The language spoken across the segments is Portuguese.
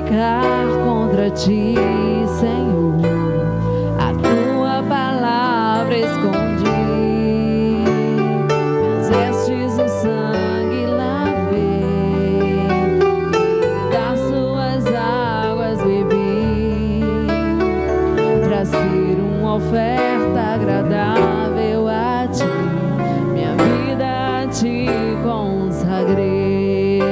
pecar contra ti, Senhor. A tua palavra escondi, minhas vestes no sangue lavei, e das suas águas bebi, pra ser uma oferta agradável a ti, minha vida a ti consagrei.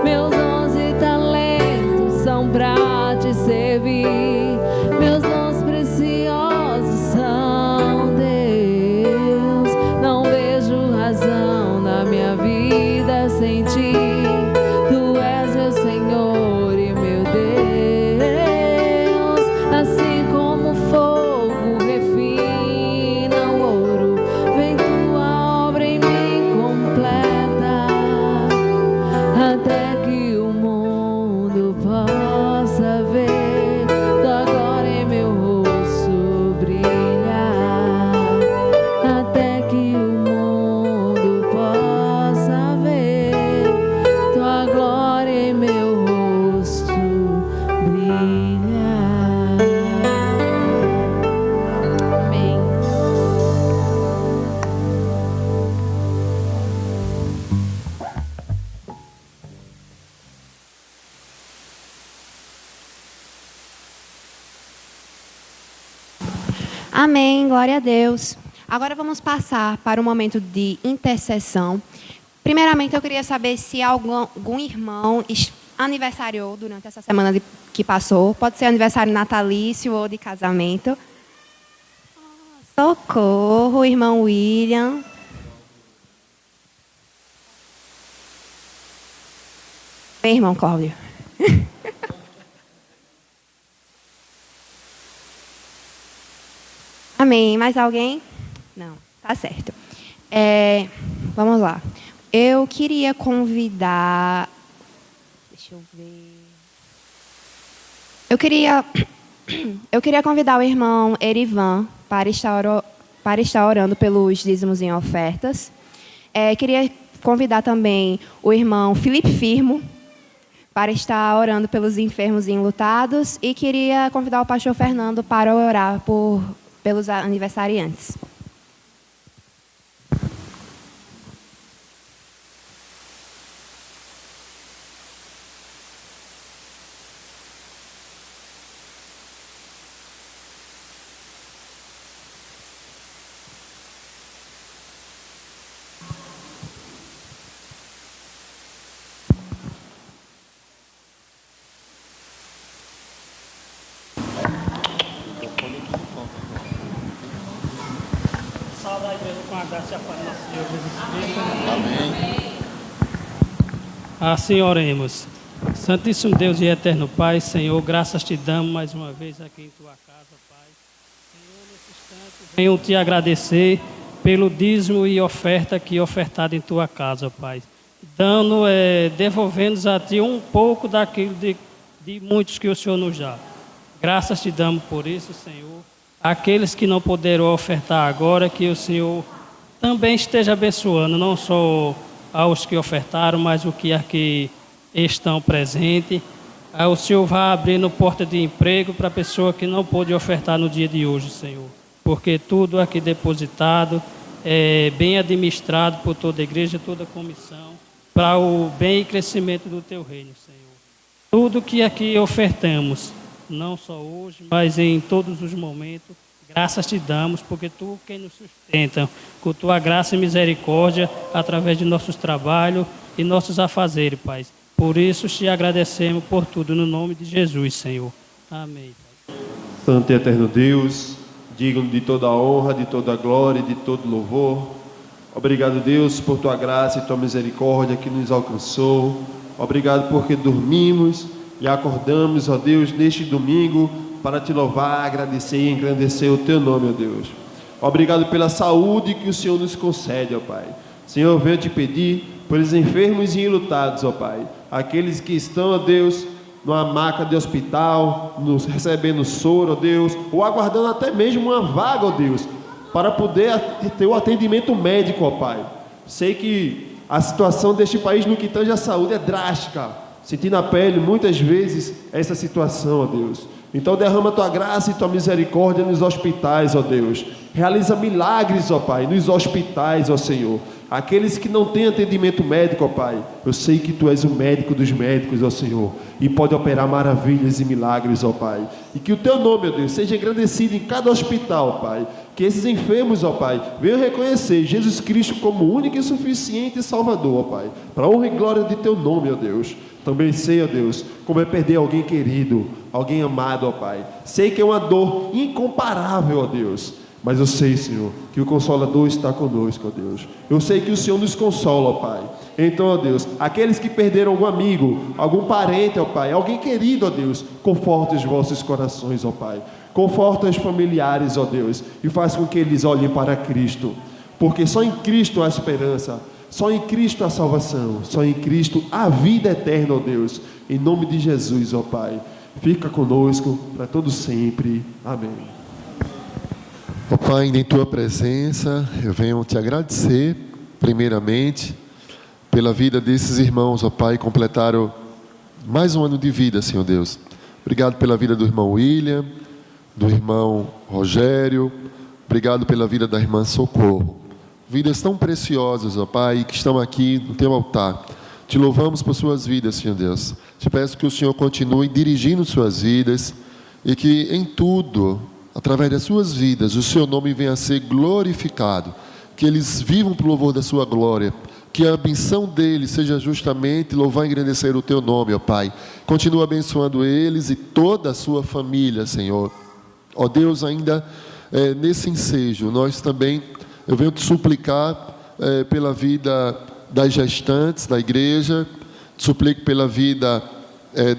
Meus 11 talentos são pra te servir, meus dons preciosos são Deus. Não vejo razão na minha vida sem ti, tu és meu Senhor e meu Deus. Assim como fogo refina o ouro, vem tua obra em mim completa, até que o mundo possa ver tua glória em meu rosto brilhar, até que o mundo possa ver tua glória em meu rosto brilhar. Amém. Amém, glória a Deus. Agora vamos passar para o momento de intercessão. Primeiramente, eu queria saber se algum irmão aniversariou durante essa semana que passou. Pode ser aniversário natalício ou de casamento. Socorro, irmão William. Bem, irmão Cláudio. Amém. Mais alguém? Não, tá certo. Vamos lá. Eu queria convidar... Deixa eu ver... Eu queria convidar o irmão Erivan para estar orando pelos dízimos em ofertas. Queria convidar também o irmão Felipe Firmo para estar orando pelos enfermos e enlutados. E queria convidar o pastor Fernando para orar pelos aniversariantes. Salve a igreja com a graça e a paz do nosso Senhor Jesus Cristo. Amém. Assim oremos. Santíssimo Deus e eterno Pai, Senhor, graças te damos mais uma vez aqui em tua casa, Pai. Senhor, nesse instante, venho te agradecer pelo dízimo e oferta que ofertado em tua casa, Pai. Devolvendo a ti um pouco daquilo de muitos que o Senhor nos dá. Graças te damos por isso, Senhor. Aqueles que não puderam ofertar agora, que o Senhor também esteja abençoando, não só aos que ofertaram, mas os que aqui estão presentes. O Senhor vai abrindo porta de emprego para a pessoa que não pôde ofertar no dia de hoje, Senhor. Porque tudo aqui depositado é bem administrado por toda a igreja, toda a comissão, para o bem e crescimento do teu reino, Senhor. Tudo que aqui ofertamos, não só hoje, mas em todos os momentos, graças te damos, porque tu quem nos sustenta, com tua graça e misericórdia, através de nossos trabalhos e nossos afazeres, Pai. Por isso te agradecemos por tudo, no nome de Jesus, Senhor. Amém. Pai. Santo e eterno Deus, digno de toda a honra, de toda a glória e de todo louvor. Obrigado, Deus, por tua graça e tua misericórdia que nos alcançou. Obrigado porque dormimos e acordamos, ó Deus, neste domingo para te louvar, agradecer e engrandecer o teu nome, ó Deus. Obrigado pela saúde que o Senhor nos concede, ó Pai. Senhor, venho te pedir pelos enfermos e enlutados, ó Pai. Aqueles que estão, ó Deus, numa maca de hospital, recebendo soro, ó Deus, ou aguardando até mesmo uma vaga, ó Deus, para poder ter o atendimento médico, ó Pai. Sei que a situação deste país no que tange a saúde é drástica, Senti na pele, muitas vezes, essa situação, ó Deus. Então derrama Tua graça e Tua misericórdia nos hospitais, ó Deus. Realiza milagres, ó Pai, nos hospitais, ó Senhor. Aqueles que não têm atendimento médico, ó Pai, eu sei que Tu és o médico dos médicos, ó Senhor, e pode operar maravilhas e milagres, ó Pai. E que o Teu nome, ó Deus, seja engrandecido em cada hospital, ó Pai. Que esses enfermos, ó Pai, venham reconhecer Jesus Cristo como único e suficiente Salvador, ó Pai, para a honra e glória de Teu nome, ó Deus. Também sei, ó Deus, como é perder alguém querido, alguém amado, ó Pai. Sei que é uma dor incomparável, ó Deus. Mas eu sei, Senhor, que o Consolador está conosco, ó Deus. Eu sei que o Senhor nos consola, ó Pai. Então, ó Deus, aqueles que perderam algum amigo, algum parente, ó Pai, alguém querido, ó Deus, conforta os vossos corações, ó Pai. Conforta os familiares, ó Deus, e faz com que eles olhem para Cristo. Porque só em Cristo há esperança, só em Cristo há salvação, só em Cristo há vida eterna, ó Deus. Em nome de Jesus, ó Pai. Fica conosco para todo sempre. Amém. Ó Pai, em Tua presença, eu venho Te agradecer, primeiramente, pela vida desses irmãos, ó Pai, completaram mais um ano de vida, Senhor Deus. Obrigado pela vida do irmão William, do irmão Rogério, obrigado pela vida da irmã Socorro. Vidas tão preciosas, ó Pai, que estão aqui no Teu altar. Te louvamos por suas vidas, Senhor Deus. Te peço que o Senhor continue dirigindo suas vidas e que em tudo, através das suas vidas, o Seu nome venha a ser glorificado, que eles vivam para o louvor da Sua glória, que a benção deles seja justamente louvar e engrandecer o Teu nome, ó Pai. Continua abençoando eles e toda a sua família, Senhor. Ó Deus, ainda nesse ensejo, nós também, eu venho te suplicar pela vida das gestantes da igreja, suplico pela vida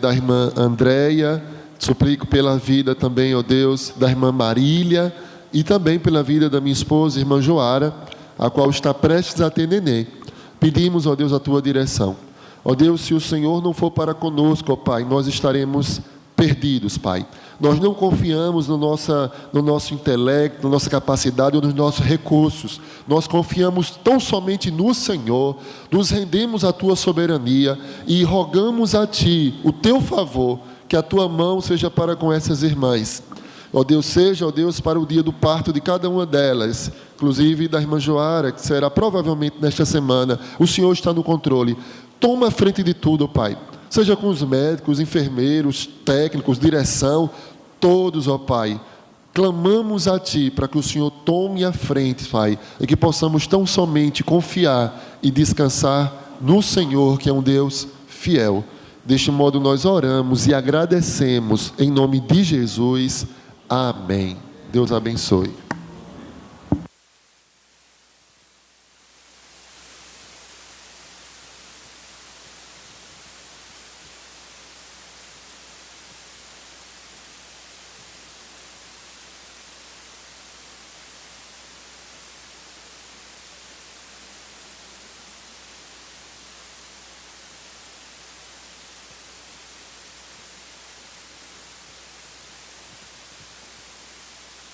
da irmã Andréia, suplico pela vida também, ó Deus, da irmã Marília e também pela vida da minha esposa, irmã Joara, a qual está prestes a ter neném. Pedimos, ó Deus, a Tua direção. Ó Deus, se o Senhor não for para conosco, ó Pai, nós estaremos perdidos, Pai. Nós não confiamos no nosso intelecto, na nossa capacidade ou nos nossos recursos. Nós confiamos tão somente no Senhor, nos rendemos à Tua soberania e rogamos a Ti o Teu favor, que a Tua mão seja para com essas irmãs. Ó Deus, seja, ó Deus, para o dia do parto de cada uma delas, inclusive da irmã Joara, que será provavelmente nesta semana. O Senhor está no controle. Toma a frente de tudo, ó Pai. Seja com os médicos, enfermeiros, técnicos, direção, todos, ó Pai. Clamamos a Ti para que o Senhor tome a frente, Pai, e que possamos tão somente confiar e descansar no Senhor, que é um Deus fiel. Deste modo nós oramos e agradecemos em nome de Jesus. Amém. Deus abençoe.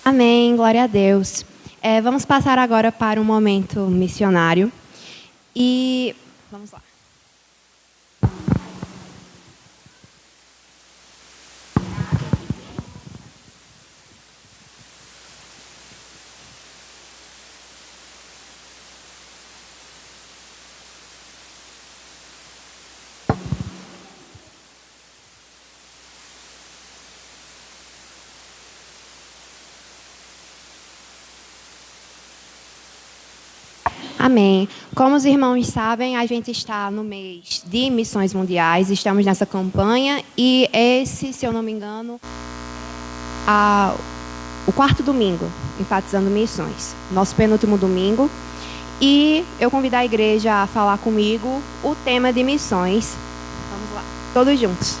Amém, glória a Deus. Vamos passar agora para um momento missionário. E vamos lá. Amém. Como os irmãos sabem, a gente está no mês de missões mundiais, estamos nessa campanha e esse, se eu não me engano, o quarto domingo, enfatizando missões, nosso penúltimo domingo. E eu convido a igreja a falar comigo o tema de missões. Vamos lá, todos juntos.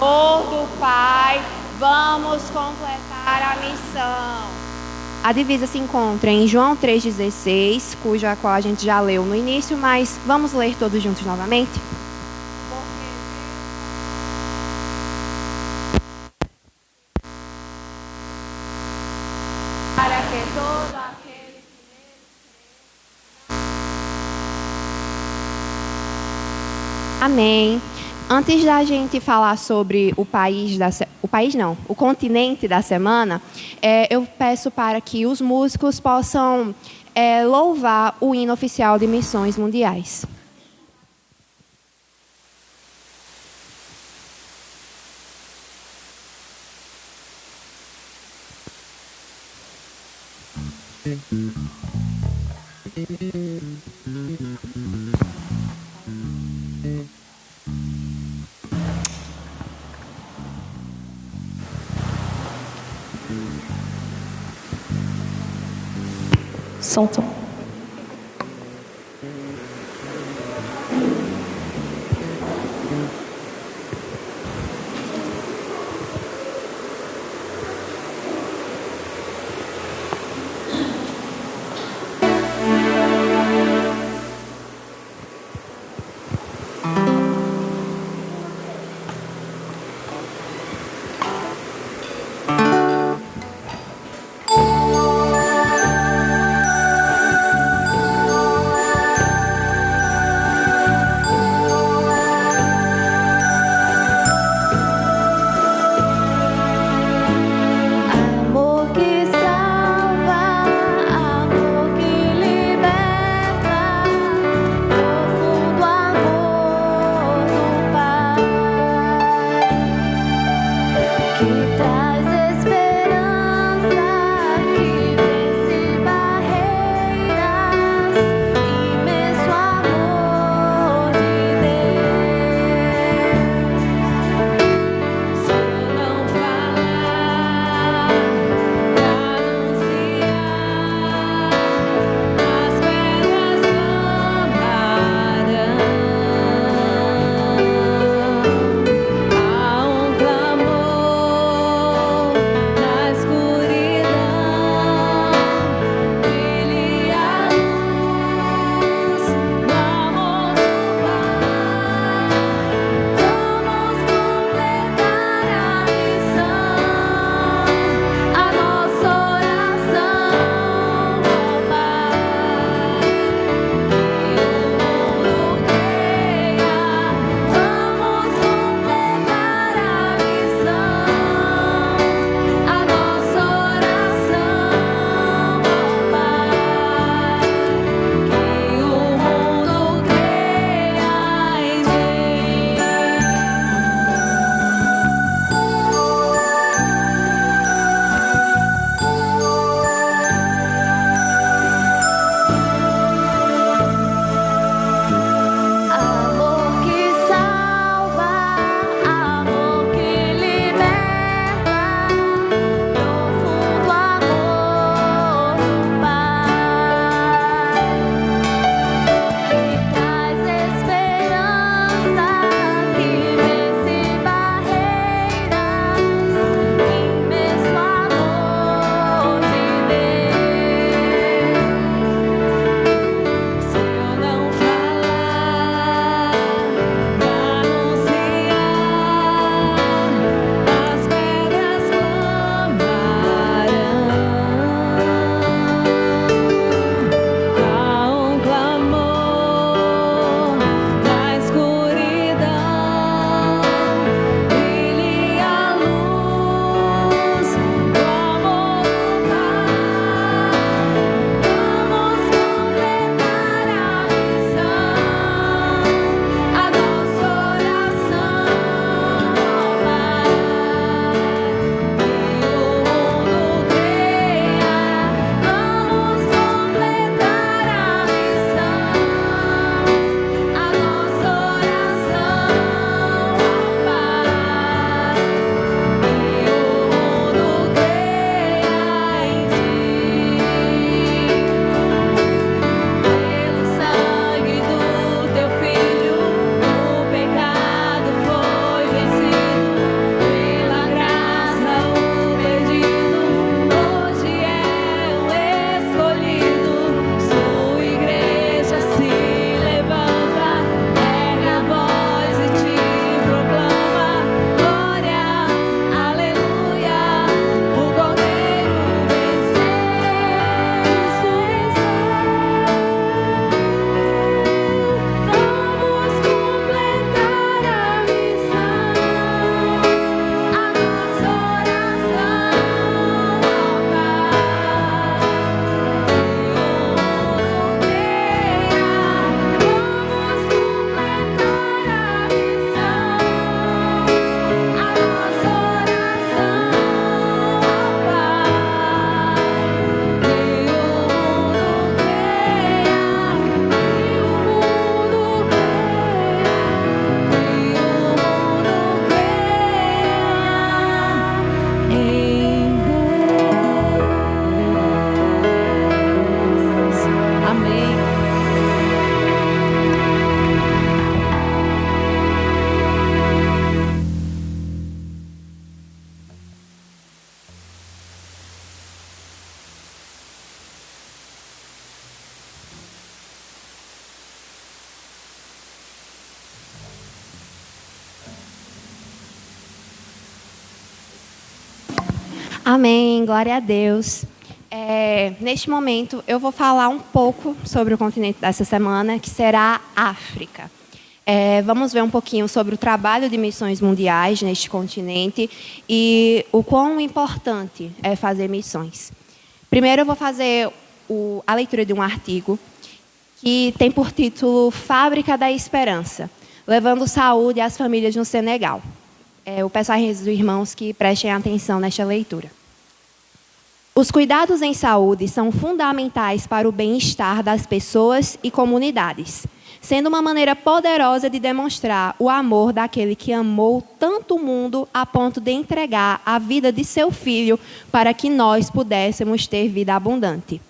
No amor do Pai, vamos completar a missão. A divisa se encontra em João 3,16, cuja qual a gente já leu no início, mas vamos ler todos juntos novamente? Para que todo aquele que nele crê. Amém. Antes da gente falar sobre o o continente da semana, eu peço para que os músicos possam louvar o hino oficial de missões mundiais. Solta. Amém, glória a Deus. Neste momento, eu vou falar um pouco sobre o continente dessa semana, que será a África. Vamos ver um pouquinho sobre o trabalho de missões mundiais neste continente e o quão importante é fazer missões. Primeiro, eu vou fazer a leitura de um artigo que tem por título Fábrica da Esperança, levando saúde às famílias no Senegal. Eu peço aos irmãos que prestem atenção nesta leitura. Os cuidados em saúde são fundamentais para o bem-estar das pessoas e comunidades, sendo uma maneira poderosa de demonstrar o amor daquele que amou tanto o mundo a ponto de entregar a vida de seu filho para que nós pudéssemos ter vida abundante.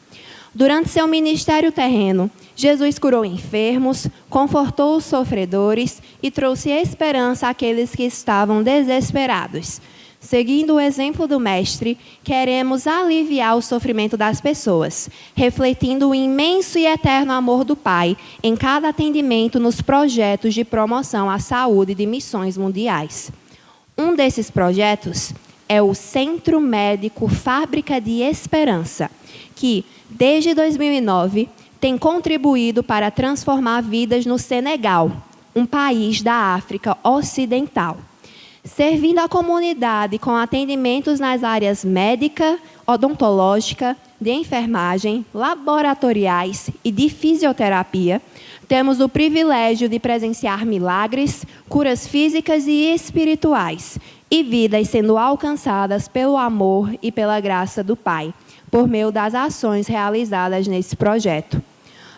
Durante seu ministério terreno, Jesus curou enfermos, confortou os sofredores e trouxe esperança àqueles que estavam desesperados. Seguindo o exemplo do Mestre, queremos aliviar o sofrimento das pessoas, refletindo o imenso e eterno amor do Pai em cada atendimento nos projetos de promoção à saúde de missões mundiais. Um desses projetos é o Centro Médico Fábrica de Esperança, que, desde 2009, tem contribuído para transformar vidas no Senegal, um país da África Ocidental, servindo a comunidade com atendimentos nas áreas médica, odontológica, de enfermagem, laboratoriais e de fisioterapia. Temos o privilégio de presenciar milagres, curas físicas e espirituais, e vidas sendo alcançadas pelo amor e pela graça do Pai, por meio das ações realizadas nesse projeto.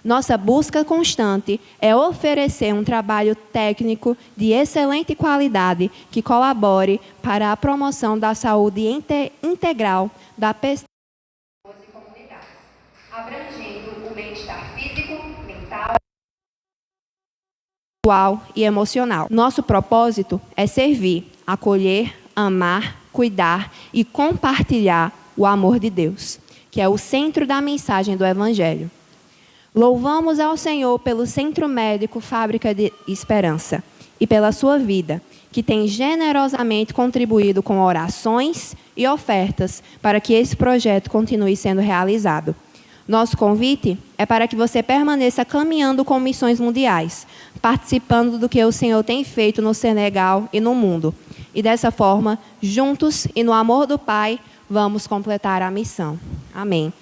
Nossa busca constante é oferecer um trabalho técnico de excelente qualidade que colabore para a promoção da saúde integral da pessoa e comunidades, abrangendo o bem-estar físico, mental, espiritual e emocional. Nosso propósito é servir, acolher, amar, cuidar e compartilhar o amor de Deus, que é o centro da mensagem do Evangelho. Louvamos ao Senhor pelo Centro Médico Fábrica de Esperança e pela sua vida, que tem generosamente contribuído com orações e ofertas para que esse projeto continue sendo realizado. Nosso convite é para que você permaneça caminhando com missões mundiais, participando do que o Senhor tem feito no Senegal e no mundo. E dessa forma, juntos e no amor do Pai, vamos completar a missão. Amém.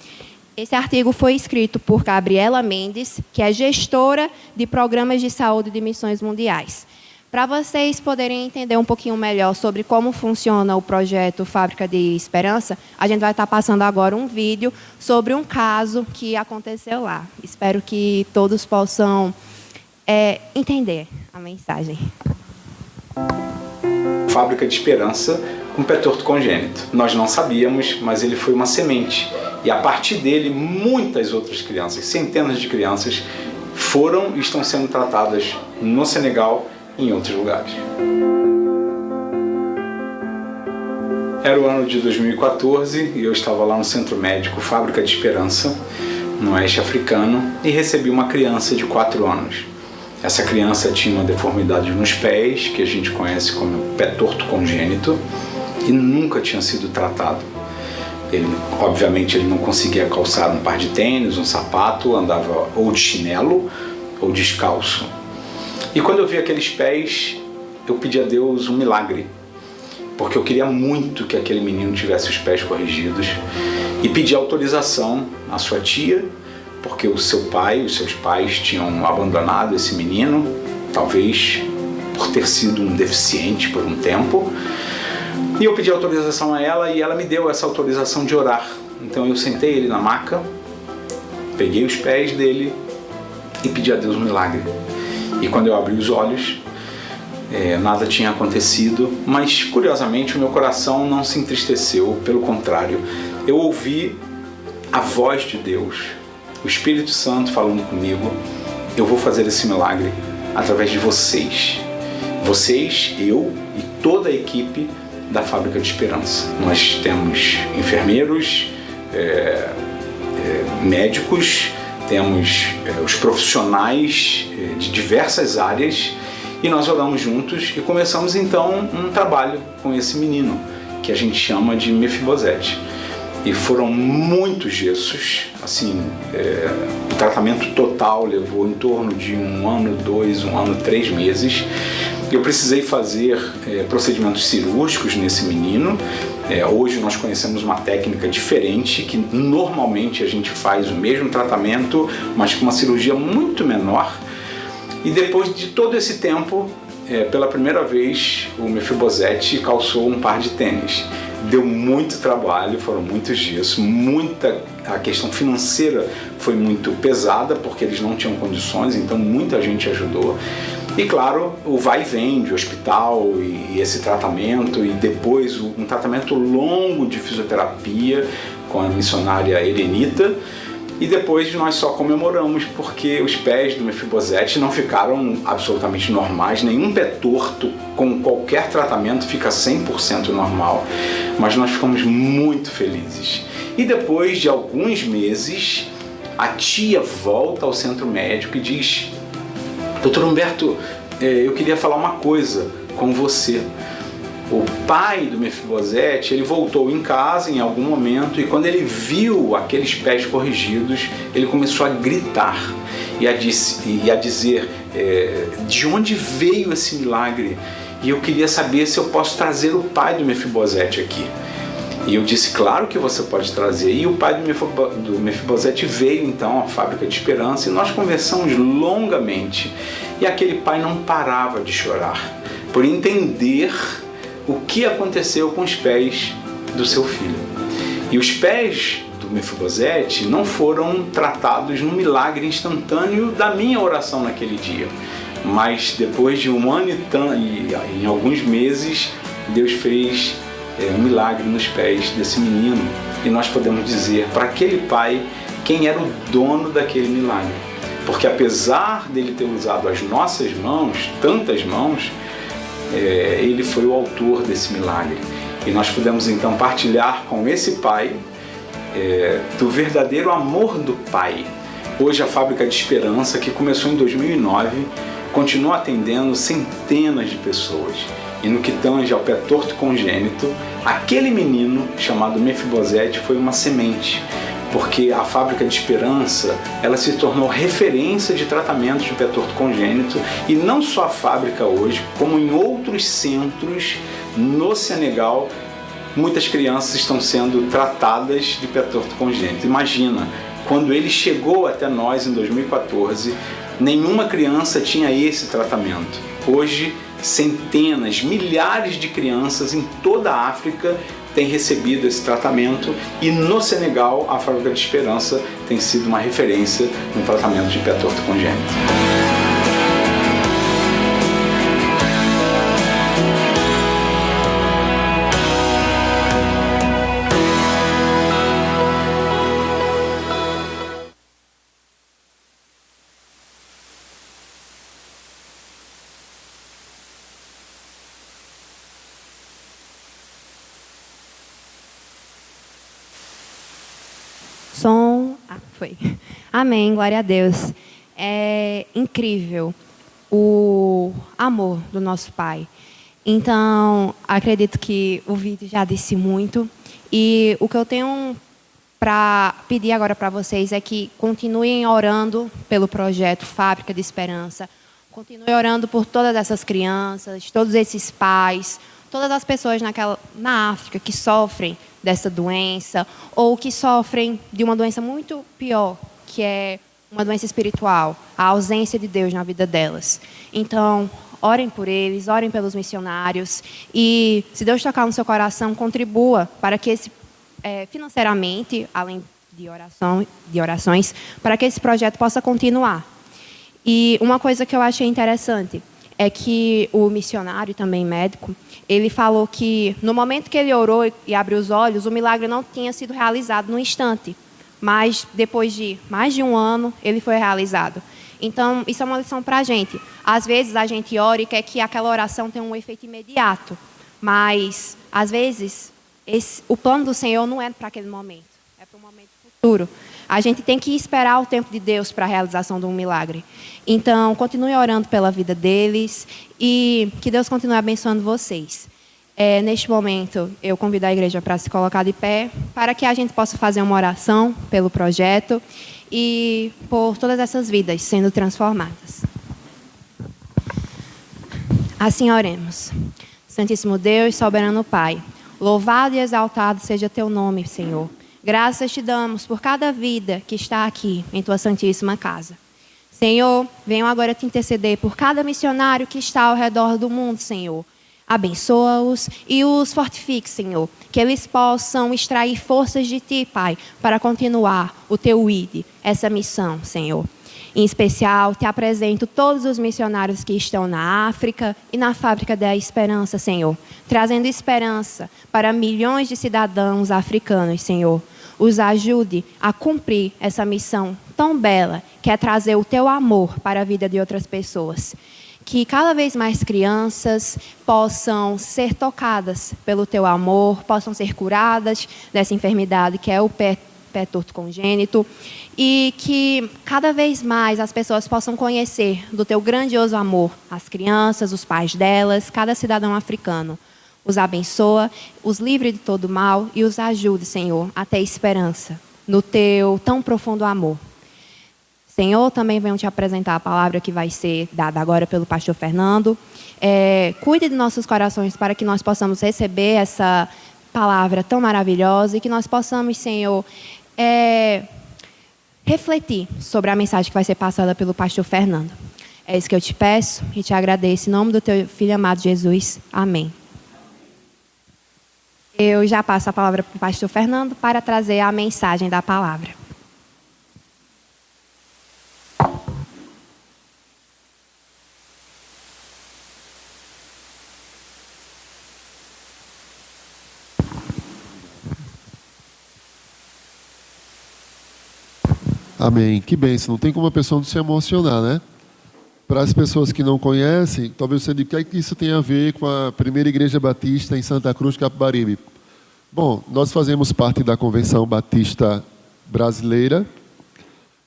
Esse artigo foi escrito por Gabriela Mendes, que é gestora de programas de saúde de missões mundiais. Para vocês poderem entender um pouquinho melhor sobre como funciona o projeto Fábrica de Esperança, a gente vai estar passando agora um vídeo sobre um caso que aconteceu lá. Espero que todos possam entender a mensagem. Fábrica de Esperança com pé torto congênito. Nós não sabíamos, mas ele foi uma semente. E a partir dele, muitas outras crianças, centenas de crianças, foram e estão sendo tratadas no Senegal e em outros lugares. Era o ano de 2014 e eu estava lá no Centro Médico Fábrica de Esperança, no Oeste Africano, e recebi uma criança de 4 anos. Essa criança tinha uma deformidade nos pés, que a gente conhece como pé torto congênito, e nunca tinha sido tratado. Obviamente, ele não conseguia calçar um par de tênis, um sapato, andava ou de chinelo ou descalço. E quando eu vi aqueles pés, eu pedi a Deus um milagre, porque eu queria muito que aquele menino tivesse os pés corrigidos, e pedi autorização à sua tia, porque os seus pais tinham abandonado esse menino, talvez por ter sido um deficiente por um tempo. E eu pedi autorização a ela e ela me deu essa autorização de orar. Então eu sentei ele na maca, peguei os pés dele e pedi a Deus um milagre. E quando eu abri os olhos, nada tinha acontecido, mas curiosamente o meu coração não se entristeceu, pelo contrário. Eu ouvi a voz de Deus, o Espírito Santo falando comigo: eu vou fazer esse milagre através de vocês. Vocês, eu e toda a equipe da Fábrica de Esperança. Nós temos enfermeiros, médicos, temos os profissionais de diversas áreas, e nós oramos juntos e começamos então um trabalho com esse menino. que a gente chama de Mefibosete. E foram muitos gessos, assim, o tratamento total levou em torno de 1 ano, 2, 1 ano, 3 meses. Eu precisei fazer procedimentos cirúrgicos nesse menino. Hoje nós conhecemos uma técnica diferente, que normalmente a gente faz o mesmo tratamento, mas com uma cirurgia muito menor. E depois de todo esse tempo, pela primeira vez, o Mefibosete calçou um par de tênis. Deu muito trabalho, foram muitos dias, a questão financeira foi muito pesada, porque eles não tinham condições, então muita gente ajudou. E claro, o vai e vem de hospital e esse tratamento, e depois um tratamento longo de fisioterapia com a missionária Erenita. E depois nós só comemoramos porque os pés do Mefibosete não ficaram absolutamente normais, nenhum pé torto com qualquer tratamento fica 100% normal, mas nós ficamos muito felizes. E depois de alguns meses, a tia volta ao centro médico e diz: Dr. Humberto, eu queria falar uma coisa com você. O pai do Mefibosete, ele voltou em casa em algum momento, e quando ele viu aqueles pés corrigidos, ele começou a gritar e a dizer de onde veio esse milagre, e eu queria saber se eu posso trazer o pai do Mefibosete aqui. E eu disse, claro que você pode trazer. E o pai do Mefibosete veio então à Fábrica de Esperança, e nós conversamos longamente, e aquele pai não parava de chorar por entender o que aconteceu com os pés do seu filho. E os pés do Mefibosete não foram tratados num milagre instantâneo da minha oração naquele dia, mas depois de 1 ano e em alguns meses, Deus fez um milagre nos pés desse menino, e nós podemos dizer para aquele pai quem era o dono daquele milagre, porque apesar dele ter usado as nossas mãos, tantas mãos, ele foi o autor desse milagre. E nós pudemos então partilhar com esse pai do verdadeiro amor do pai. Hoje a Fábrica de Esperança, que começou em 2009, continua atendendo centenas de pessoas. E no que tange ao pé torto congênito, aquele menino chamado Mefibosete foi uma semente, porque a Fábrica de Esperança, ela se tornou referência de tratamento de pé torto congênito, e não só a fábrica hoje, como em outros centros no Senegal, muitas crianças estão sendo tratadas de pé torto congênito. Imagina, quando ele chegou até nós em 2014, nenhuma criança tinha esse tratamento. Hoje, centenas, milhares de crianças em toda a África têm recebido esse tratamento, e no Senegal a Fábrica de Esperança tem sido uma referência no tratamento de pé torto congênito. Foi. Amém, glória a Deus. É incrível o amor do nosso Pai. Então, acredito que o vídeo já disse muito. E o que eu tenho para pedir agora para vocês é que continuem orando pelo projeto Fábrica de Esperança. Continuem orando por todas essas crianças, todos esses pais, todas as pessoas na África que sofrem dessa doença, ou que sofrem de uma doença muito pior, que é uma doença espiritual, a ausência de Deus na vida delas. Então, orem por eles, orem pelos missionários, e se Deus tocar no seu coração, contribua para que financeiramente, além de orações, para que esse projeto possa continuar. E uma coisa que eu achei interessante é que o missionário, também médico, ele falou que no momento que ele orou e abriu os olhos, o milagre não tinha sido realizado no instante, mas depois de mais de 1 ano, ele foi realizado. Então, isso é uma lição para a gente. Às vezes, a gente ora e quer que aquela oração tenha um efeito imediato, mas, às vezes, o plano do Senhor não é para aquele momento, é para um momento futuro. A gente tem que esperar o tempo de Deus para a realização de um milagre. Então, continue orando pela vida deles, e que Deus continue abençoando vocês. Neste momento, eu convido a igreja para se colocar de pé, para que a gente possa fazer uma oração pelo projeto e por todas essas vidas sendo transformadas. Assim oremos. Santíssimo Deus, soberano Pai, louvado e exaltado seja teu nome, Senhor. Graças te damos por cada vida que está aqui em tua santíssima casa. Senhor, venho agora te interceder por cada missionário que está ao redor do mundo, Senhor. Abençoa-os e os fortifique, Senhor. Que eles possam extrair forças de ti, Pai, para continuar o teu ID, essa missão, Senhor. Em especial, te apresento todos os missionários que estão na África e na Fábrica da Esperança, Senhor. Trazendo esperança para milhões de cidadãos africanos, Senhor. Os ajude a cumprir essa missão tão bela, que é trazer o teu amor para a vida de outras pessoas. Que cada vez mais crianças possam ser tocadas pelo teu amor, possam ser curadas dessa enfermidade que é o pé torto congênito, e que cada vez mais as pessoas possam conhecer do teu grandioso amor, as crianças, os pais delas, cada cidadão africano. Os abençoa, os livre de todo mal e os ajude, Senhor, a ter esperança no teu tão profundo amor. Senhor, também venho te apresentar a palavra que vai ser dada agora pelo pastor Fernando. Cuide de nossos corações para que nós possamos receber essa palavra tão maravilhosa e que nós possamos, Senhor, refletir sobre a mensagem que vai ser passada pelo pastor Fernando. É isso que eu te peço e te agradeço. Em nome do teu filho amado Jesus. Amém. Eu já passo a palavra para o pastor Fernando para trazer a mensagem da palavra. Amém. Que bênção. Não tem como a pessoa não se emocionar, né? Para as pessoas que não conhecem, talvez você diga, o que isso tem a ver com a primeira igreja batista em Santa Cruz, Capibaribe? Bom, nós fazemos parte da Convenção Batista Brasileira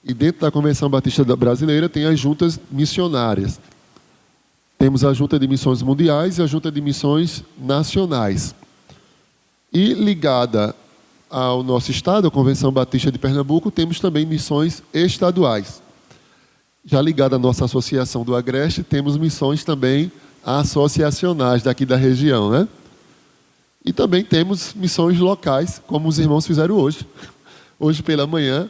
e dentro da Convenção Batista Brasileira tem as juntas missionárias. Temos a Junta de Missões Mundiais e a Junta de Missões Nacionais. E ligada ao nosso estado, a Convenção Batista de Pernambuco, temos também missões estaduais. Já ligada à nossa associação do Agreste, temos missões também associacionais daqui da região, né? E também temos missões locais, como os irmãos fizeram hoje. Hoje pela manhã,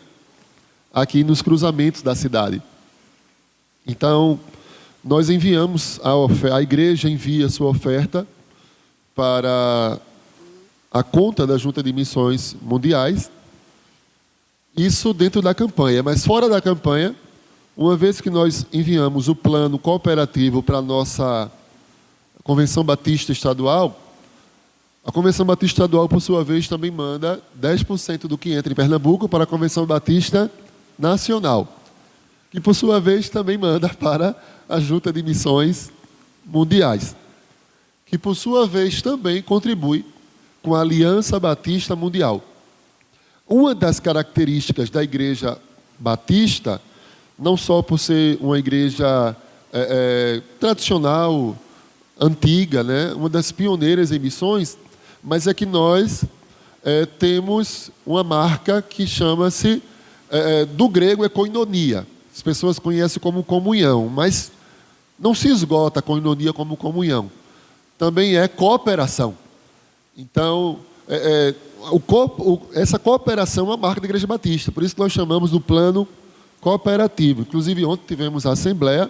aqui nos cruzamentos da cidade. Então, nós enviamos a igreja envia sua oferta para a conta da Junta de Missões Mundiais. Isso dentro da campanha, mas fora da campanha, uma vez que nós enviamos o plano cooperativo para a nossa Convenção Batista Estadual, a Convenção Batista Estadual, por sua vez, também manda 10% do que entra em Pernambuco para a Convenção Batista Nacional, que, por sua vez, também manda para a Junta de Missões Mundiais, que, por sua vez, também contribui com a Aliança Batista Mundial. Uma das características da Igreja Batista, não só por ser uma igreja tradicional, antiga, né? Uma das pioneiras em missões, mas é que nós temos uma marca que chama-se, do grego é koinonia. As pessoas conhecem como comunhão, mas não se esgota a koinonia como comunhão. Também é cooperação. Então, essa cooperação é a marca da Igreja Batista, por isso que nós chamamos do plano cooperativo. Inclusive, ontem tivemos a assembleia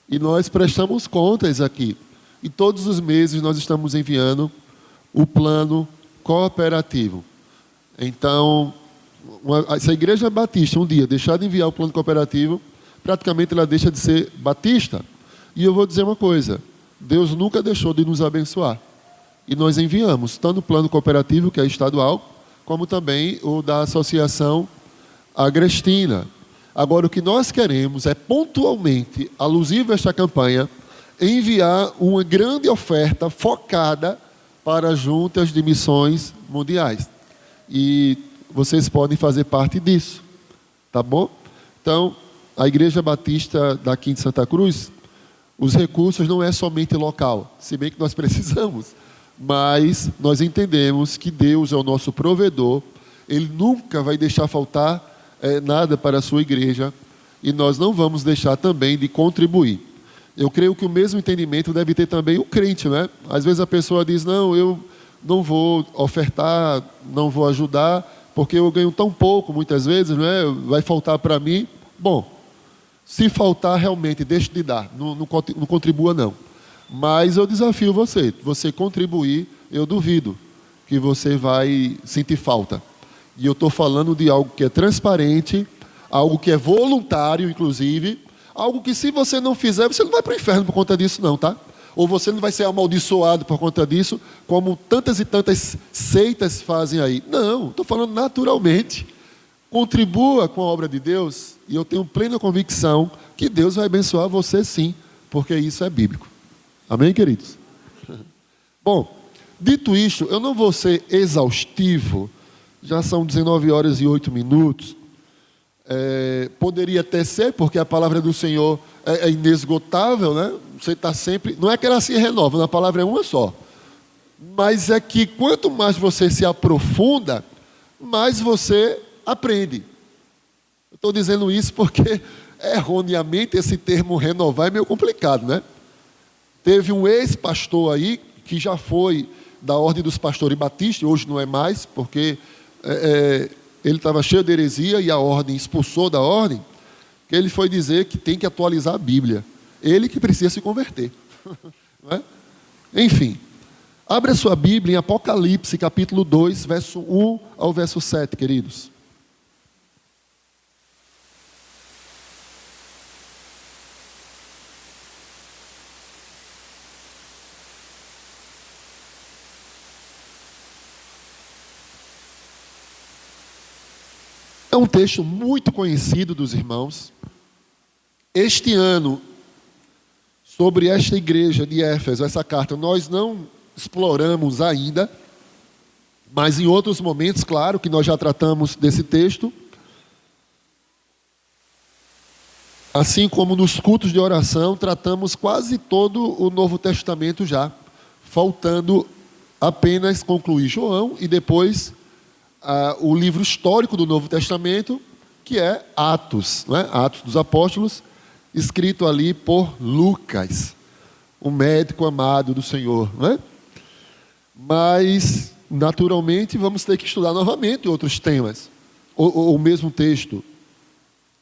e nós prestamos contas aqui. E todos os meses nós estamos enviando o plano cooperativo. Então, se a Igreja Batista um dia deixar de enviar o plano cooperativo, praticamente ela deixa de ser batista. E eu vou dizer uma coisa, Deus nunca deixou de nos abençoar. E nós enviamos, tanto o plano cooperativo, que é estadual, como também o da Associação Agrestina. Agora, o que nós queremos é, pontualmente, alusivo a esta campanha, enviar uma grande oferta focada para juntas de missões mundiais. E vocês podem fazer parte disso, tá bom? Então, a Igreja Batista daqui de Santa Cruz, os recursos não é somente local, se bem que nós precisamos, mas nós entendemos que Deus é o nosso provedor, Ele nunca vai deixar faltar nada para a sua igreja, e nós não vamos deixar também de contribuir. Eu creio que o mesmo entendimento deve ter também o crente, né? Às vezes a pessoa diz, não, eu não vou ofertar, não vou ajudar, porque eu ganho tão pouco, muitas vezes, né? Vai faltar para mim. Bom, se faltar realmente, deixe de dar, não contribua não. Mas eu desafio você contribuir, eu duvido que você vai sentir falta. E eu estou falando de algo que é transparente, algo que é voluntário, inclusive, algo que se você não fizer, você não vai para o inferno por conta disso não, tá? Ou você não vai ser amaldiçoado por conta disso, como tantas e tantas seitas fazem aí. Não, estou falando naturalmente. Contribua com a obra de Deus, e eu tenho plena convicção que Deus vai abençoar você sim, porque isso é bíblico. Amém, queridos? Bom, dito isto, eu não vou ser exaustivo, já são 19h08. Poderia até ser, porque a palavra do Senhor é inesgotável, né? Você está sempre... Não é que ela se renova, a palavra é uma só. Mas é que quanto mais você se aprofunda, mais você aprende. Eu estou dizendo isso porque, erroneamente, esse termo renovar é meio complicado, né? Teve um ex-pastor aí, que já foi da Ordem dos Pastores Batistas, hoje não é mais, porque ele estava cheio de heresia e a Ordem expulsou da Ordem, que ele foi dizer que tem que atualizar a Bíblia. Ele que precisa se converter. Não é? Enfim, abra sua Bíblia em Apocalipse, capítulo 2, verso 1 ao verso 7, queridos. É um texto muito conhecido dos irmãos. Este ano, sobre esta igreja de Éfeso, essa carta, nós não exploramos ainda, mas em outros momentos, claro, que nós já tratamos desse texto. Assim como nos cultos de oração, tratamos quase todo o Novo Testamento já, faltando apenas concluir João e depois o livro histórico do Novo Testamento, que é Atos, não é? Atos dos Apóstolos, escrito ali por Lucas, o médico amado do Senhor, não é? Mas, naturalmente, vamos ter que estudar novamente outros temas, ou o mesmo texto.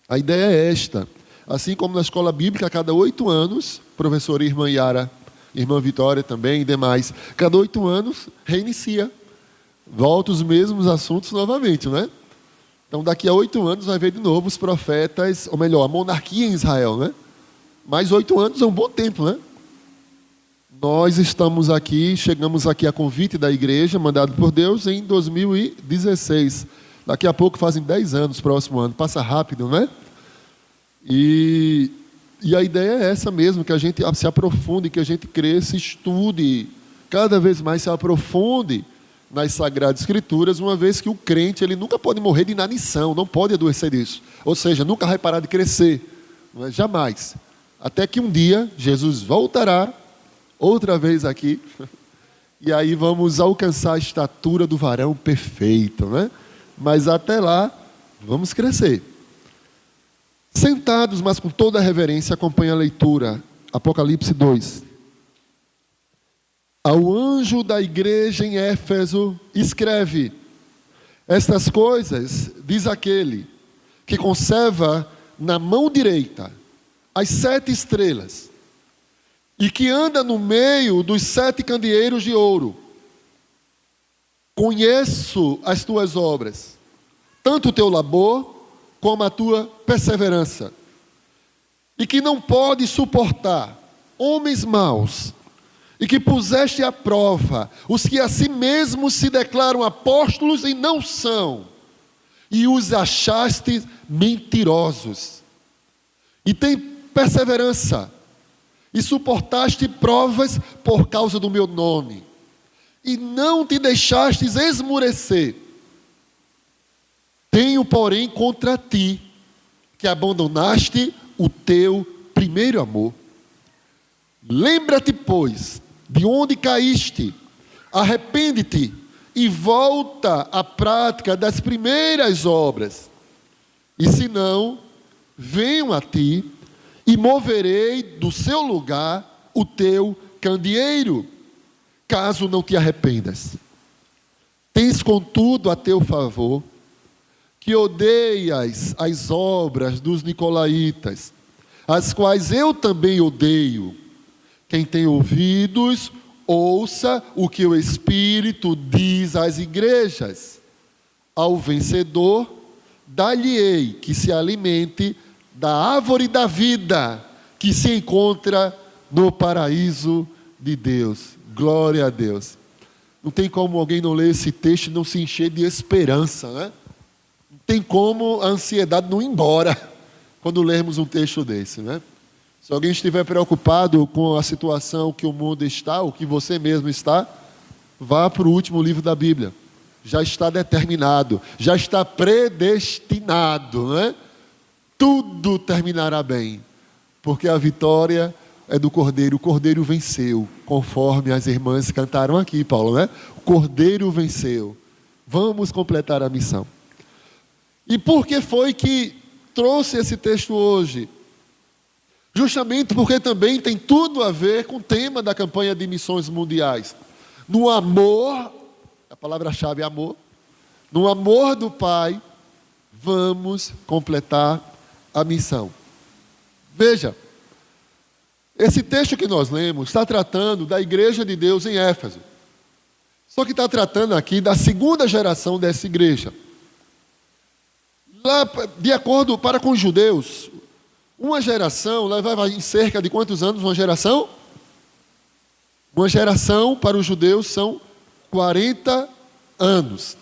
A ideia é esta. Assim como na escola bíblica, a cada 8 anos, professora irmã Yara, irmã Vitória também e demais, cada 8 anos reinicia. Volta os mesmos assuntos novamente, não é? Então, daqui a 8 anos vai ver de novo os profetas, ou melhor, a monarquia em Israel, né? Mais 8 anos é um bom tempo, né? Nós estamos aqui, chegamos aqui a convite da igreja, mandado por Deus, em 2016. Daqui a pouco fazem 10 anos, próximo ano. Passa rápido, né? E a ideia é essa mesmo, que a gente se aprofunde, que a gente cresça, estude, cada vez mais se aprofunde nas Sagradas Escrituras, uma vez que o crente ele nunca pode morrer de inanição, não pode adoecer disso. Ou seja, nunca vai parar de crescer, não é? Jamais. Até que um dia Jesus voltará outra vez aqui, e aí vamos alcançar a estatura do varão perfeito, né? Mas até lá, vamos crescer. Sentados, mas com toda a reverência, acompanhe a leitura. Apocalipse 2. Ao anjo da igreja em Éfeso, escreve: estas coisas diz aquele que conserva na mão direita as 7 estrelas e que anda no meio dos 7 candeeiros de ouro. Conheço as tuas obras, tanto o teu labor como a tua perseverança, e que não pode suportar homens maus, e que puseste à prova os que a si mesmos se declaram apóstolos e não são, e os achaste mentirosos. E tem perseverança, e suportaste provas por causa do meu nome, e não te deixastes esmurecer. Tenho, porém, contra ti, que abandonaste o teu primeiro amor. Lembra-te, pois, de onde caíste, arrepende-te e volta à prática das primeiras obras. E se não, venho a ti e moverei do seu lugar o teu candeeiro, caso não te arrependas. Tens, contudo, a teu favor, que odeias as obras dos nicolaítas, as quais eu também odeio. Quem tem ouvidos, ouça o que o Espírito diz às igrejas. Ao vencedor, dar-lhe-ei que se alimente da árvore da vida, que se encontra no paraíso de Deus. Glória a Deus. Não tem como alguém não ler esse texto e não se encher de esperança, né? Não tem como a ansiedade não ir embora quando lermos um texto desse, né? Se alguém estiver preocupado com a situação que o mundo está, ou que você mesmo está, vá para o último livro da Bíblia. Já está determinado, já está predestinado, né? Tudo terminará bem, porque a vitória é do Cordeiro. O Cordeiro venceu, conforme as irmãs cantaram aqui, Paulo, né? O Cordeiro venceu. Vamos completar a missão. E por que foi que trouxe esse texto hoje? Justamente porque também tem tudo a ver com o tema da campanha de missões mundiais. No amor, a palavra-chave é amor, no amor do Pai, vamos completar a missão. Veja, esse texto que nós lemos está tratando da igreja de Deus em Éfeso. Só que está tratando aqui da segunda geração dessa igreja. Lá, de acordo para com os judeus, uma geração levava em cerca de quantos anos uma geração? Uma geração para os judeus são 40 anos.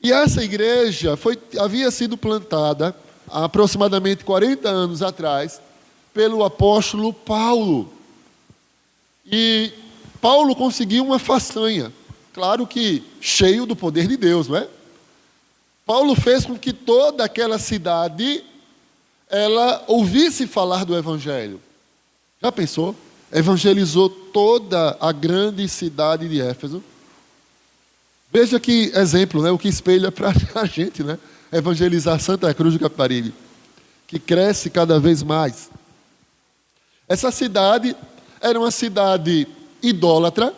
E essa igreja havia sido plantada há aproximadamente 40 anos atrás pelo apóstolo Paulo. E Paulo conseguiu uma façanha, claro que cheio do poder de Deus, não é? Paulo fez com que toda aquela cidade ela ouvisse falar do Evangelho. Já pensou? Evangelizou toda a grande cidade de Éfeso. Veja que exemplo, né? O que espelha para a gente, né? Evangelizar Santa Cruz do Capibaribe, que cresce cada vez mais. Essa cidade era uma cidade idólatra.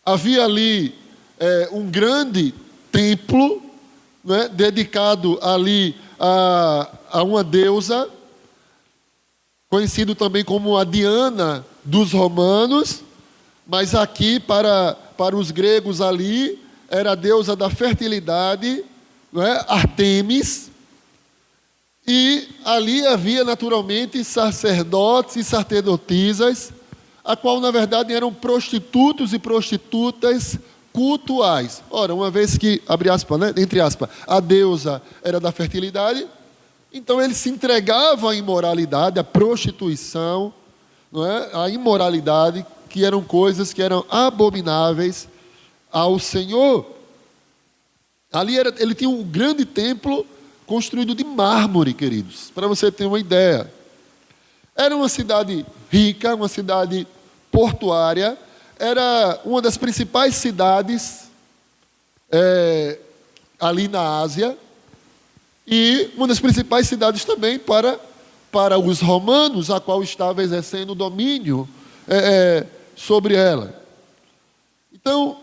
Havia ali um grande templo, né? Dedicado ali a uma deusa, conhecido também como a Diana dos romanos, mas aqui para os gregos ali era a deusa da fertilidade, não é? Artemis. E ali havia naturalmente sacerdotes e sacerdotisas, a qual na verdade eram prostitutos e prostitutas cultuais. Ora, uma vez que, abre aspas, né, entre aspas, a deusa era da fertilidade, então eles se entregavam à imoralidade, à prostituição, não é? À imoralidade, que eram coisas que eram abomináveis ao Senhor. Ali ele tinha um grande templo construído de mármore, queridos, para você ter uma ideia. Era uma cidade rica, uma cidade portuária, era uma das principais cidades ali na Ásia, e uma das principais cidades também para os romanos, a qual estava exercendo domínio sobre ela. Então,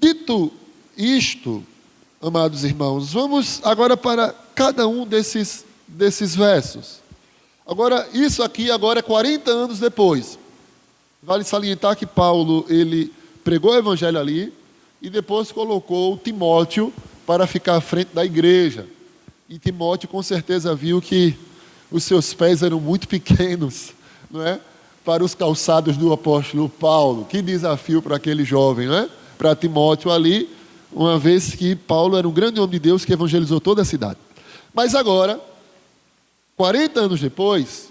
dito isto, amados irmãos, vamos agora para cada um desses versos. Agora, isso aqui agora é 40 anos depois. Vale salientar que Paulo, ele pregou o evangelho ali e depois colocou Timóteo para ficar à frente da igreja. E Timóteo com certeza viu que os seus pés eram muito pequenos, não é? Para os calçados do apóstolo Paulo. Que desafio para aquele jovem, não é? Para Timóteo ali, uma vez que Paulo era um grande homem de Deus que evangelizou toda a cidade. Mas agora, 40 anos depois,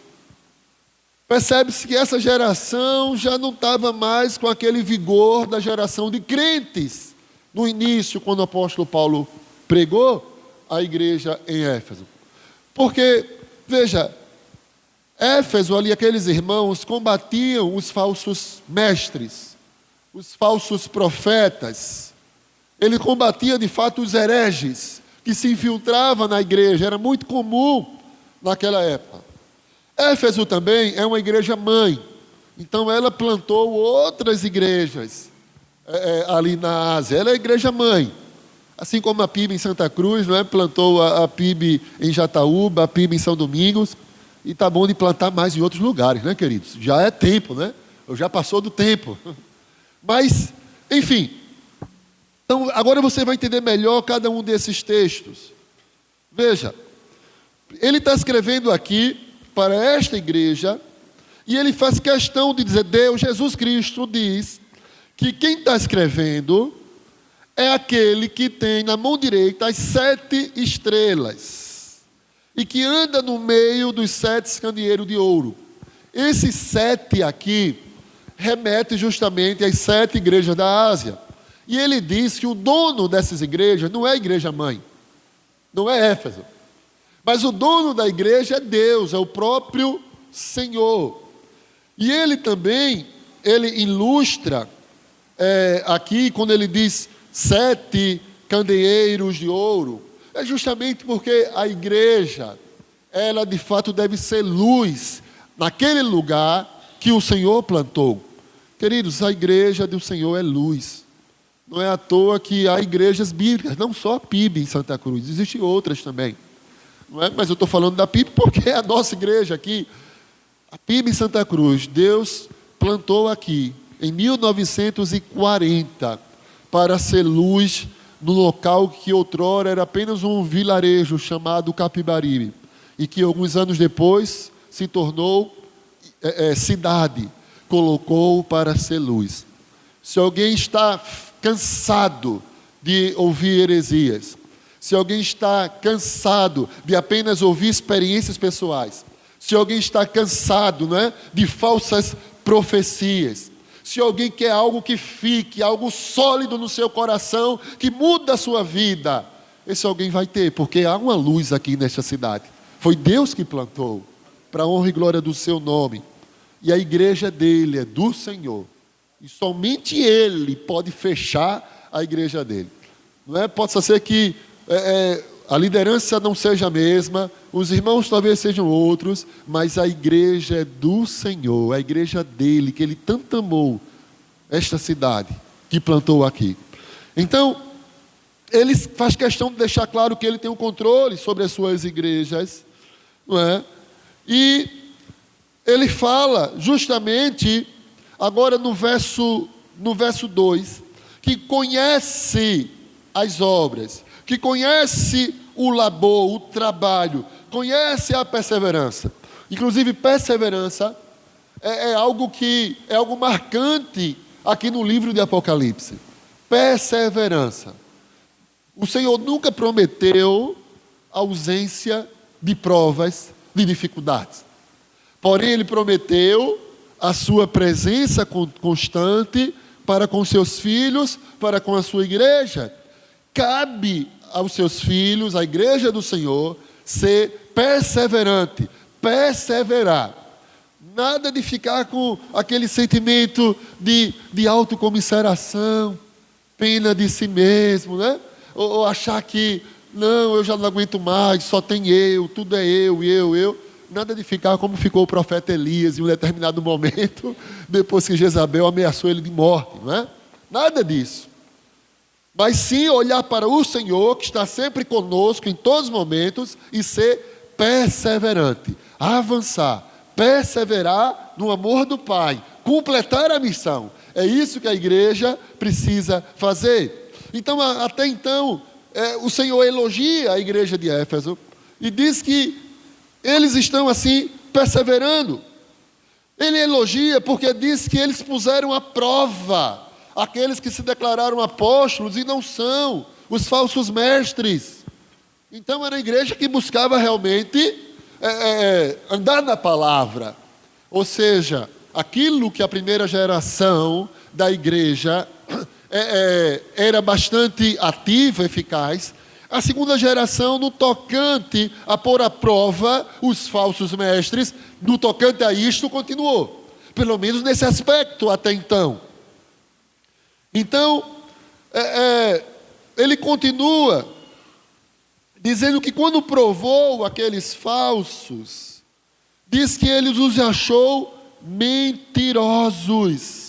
percebe-se que essa geração já não estava mais com aquele vigor da geração de crentes. No início, quando o apóstolo Paulo pregou a igreja em Éfeso. Porque, veja, Éfeso ali, aqueles irmãos combatiam os falsos mestres. os falsos profetas. Ele combatia, de fato, os hereges que se infiltravam na igreja. Era muito comum naquela época. Éfeso também é uma igreja mãe. Então, ela plantou outras igrejas ali na Ásia. Ela é a igreja mãe. Assim como a PIB em Santa Cruz, não é? Plantou a PIB em Jataúba, a PIB em São Domingos. E está bom de plantar mais em outros lugares, né, queridos? Já é tempo, né? Já passou do tempo. Mas, enfim. Então, agora você vai entender melhor cada um desses textos. Veja, ele está escrevendo aqui para esta igreja, e ele faz questão de dizer, Jesus Cristo diz que quem está escrevendo é aquele que tem na mão direita as 7 estrelas, e que anda no meio dos 7 candeeiros de ouro. Esses 7 aqui remete justamente às 7 igrejas da Ásia. E ele diz que o dono dessas igrejas não é a igreja mãe, não é Éfeso, mas o dono da igreja é Deus, é o próprio Senhor. E ele também, ele ilustra aqui, quando ele diz 7 candeeiros de ouro, é justamente porque a igreja, ela de fato deve ser luz naquele lugar que o Senhor plantou. Queridos, a igreja do Senhor é luz. Não é à toa que há igrejas bíblicas, não só a PIB em Santa Cruz, existem outras também. Não é? Mas eu estou falando da PIB porque é a nossa igreja aqui. A PIB em Santa Cruz, Deus plantou aqui, em 1940, para ser luz no local que outrora era apenas um vilarejo chamado Capibaribe, e que alguns anos depois se tornou cidade, colocou para ser luz. Se alguém está cansado de ouvir heresias, se alguém está cansado de apenas ouvir experiências pessoais, se alguém está cansado, de falsas profecias, se alguém quer algo que fique, algo sólido no seu coração, que muda a sua vida, esse alguém vai ter, porque há uma luz aqui nesta cidade. Foi Deus que plantou, para a honra e glória do seu nome. E a igreja dele é do Senhor. E somente ele pode fechar a igreja dele. Pode ser que a liderança não seja a mesma, os irmãos talvez sejam outros, mas a igreja é do Senhor, a igreja dele, que ele tanto amou esta cidade, que plantou aqui. Então, ele faz questão de deixar claro que ele tem o controle sobre as suas igrejas, E ele fala justamente, agora no verso 2, que conhece as obras, que conhece o labor, o trabalho, conhece a perseverança. Inclusive, perseverança é algo marcante aqui no livro de Apocalipse. Perseverança. O Senhor nunca prometeu ausência de provas, de dificuldades. Porém, Ele prometeu a sua presença constante para com seus filhos, para com a sua igreja. Cabe aos seus filhos, à igreja do Senhor, ser perseverante, perseverar. Nada de ficar com aquele sentimento de autocomiseração, pena de si mesmo, ou achar que, não, eu já não aguento mais, só tem eu, tudo é eu. Nada de ficar como ficou o profeta Elias em um determinado momento, depois que Jezabel ameaçou ele de morte, Nada disso. Mas sim olhar para o Senhor, que está sempre conosco em todos os momentos, e ser perseverante, avançar, perseverar no amor do Pai, completar a missão. É isso que a igreja precisa fazer. Então, até então, o Senhor elogia a igreja de Éfeso e diz que eles estão assim perseverando. Ele elogia porque diz que eles puseram à prova aqueles que se declararam apóstolos e não são, os falsos mestres. Então era a igreja que buscava realmente andar na palavra. Ou seja, aquilo que a primeira geração da igreja era bastante ativa, eficaz, a segunda geração, no tocante a pôr à prova os falsos mestres, no tocante a isto, continuou. Pelo menos nesse aspecto até então. Então, ele continua dizendo que quando provou aqueles falsos, diz que ele os achou mentirosos.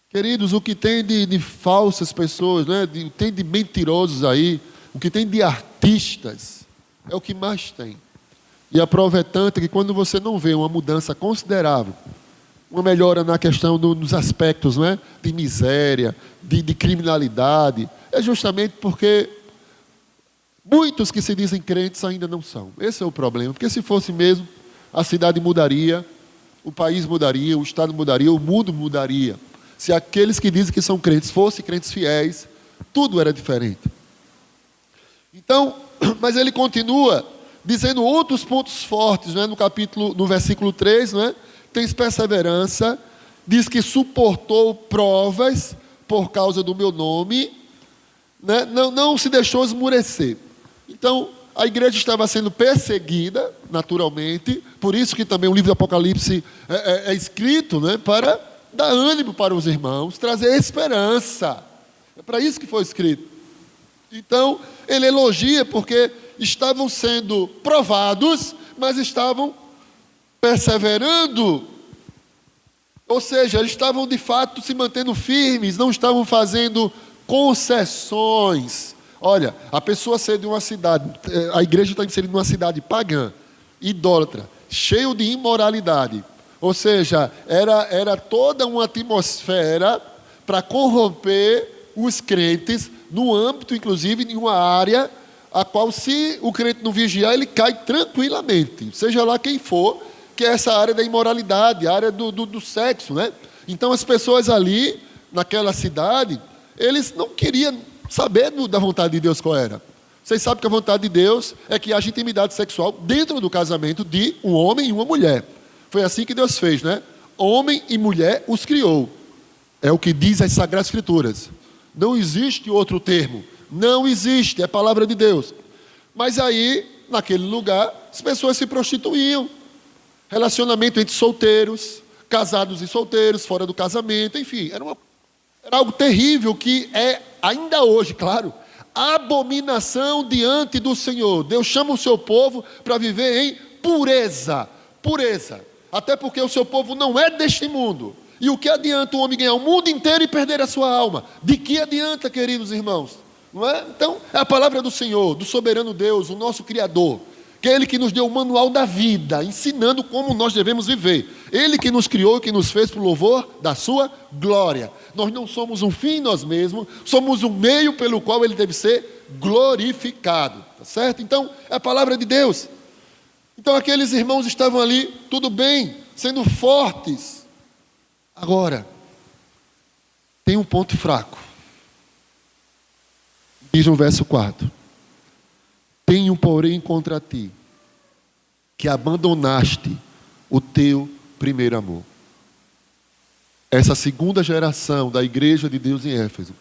Queridos, o que tem de falsas pessoas, né? Tem de mentirosos aí, o que tem de artistas, é o que mais tem. E a prova é tanta que quando você não vê uma mudança considerável, uma melhora na questão dos aspectos, não é? De miséria, de criminalidade, é justamente porque muitos que se dizem crentes ainda não são. Esse é o problema, porque se fosse mesmo, a cidade mudaria, o país mudaria, o estado mudaria, o mundo mudaria. Se aqueles que dizem que são crentes fossem crentes fiéis, tudo era diferente. Então, mas ele continua dizendo outros pontos fortes, né? No versículo 3, né? Tens perseverança, diz que suportou provas por causa do meu nome, né? Não se deixou esmurecer. Então, a igreja estava sendo perseguida, naturalmente, por isso que também o livro do Apocalipse é escrito, né? Para dar ânimo para os irmãos, trazer esperança. É para isso que foi escrito. Então, ele elogia porque estavam sendo provados, mas estavam perseverando. Ou seja, eles estavam de fato se mantendo firmes, não estavam fazendo concessões. Olha, a pessoa ser de uma cidade, a igreja está inserida numa cidade pagã, idólatra, cheio de imoralidade. Ou seja, era toda uma atmosfera para corromper os crentes, no âmbito, inclusive, de uma área a qual, se o crente não vigiar, ele cai tranquilamente, seja lá quem for, que é essa área da imoralidade, a área do sexo, né? Então, as pessoas ali, naquela cidade, eles não queriam saber da vontade de Deus qual era. Vocês sabem que a vontade de Deus é que haja intimidade sexual dentro do casamento de um homem e uma mulher. Foi assim que Deus fez, né? Homem e mulher os criou. É o que diz as Sagradas Escrituras. Não existe outro termo. Não existe, é a palavra de Deus. Mas aí, naquele lugar, as pessoas se prostituíam. Relacionamento entre solteiros, casados e solteiros, fora do casamento, enfim. Era algo terrível que é, ainda hoje, claro, abominação diante do Senhor. Deus chama o seu povo para viver em pureza. Pureza. Até porque o seu povo não é deste mundo. E o que adianta o homem ganhar o mundo inteiro e perder a sua alma? De que adianta, queridos irmãos? Não é? Então, é a palavra do Senhor, do soberano Deus, o nosso Criador, que é Ele que nos deu o manual da vida, ensinando como nós devemos viver. Ele que nos criou e que nos fez para o louvor da sua glória. Nós não somos um fim em nós mesmos, somos um meio pelo qual Ele deve ser glorificado. Tá certo? Então, é a palavra de Deus. Então, aqueles irmãos estavam ali, tudo bem, sendo fortes. Agora, tem um ponto fraco. Diz no verso 4. Tenho, porém, contra ti, que abandonaste o teu primeiro amor. Essa segunda geração da igreja de Deus em Éfeso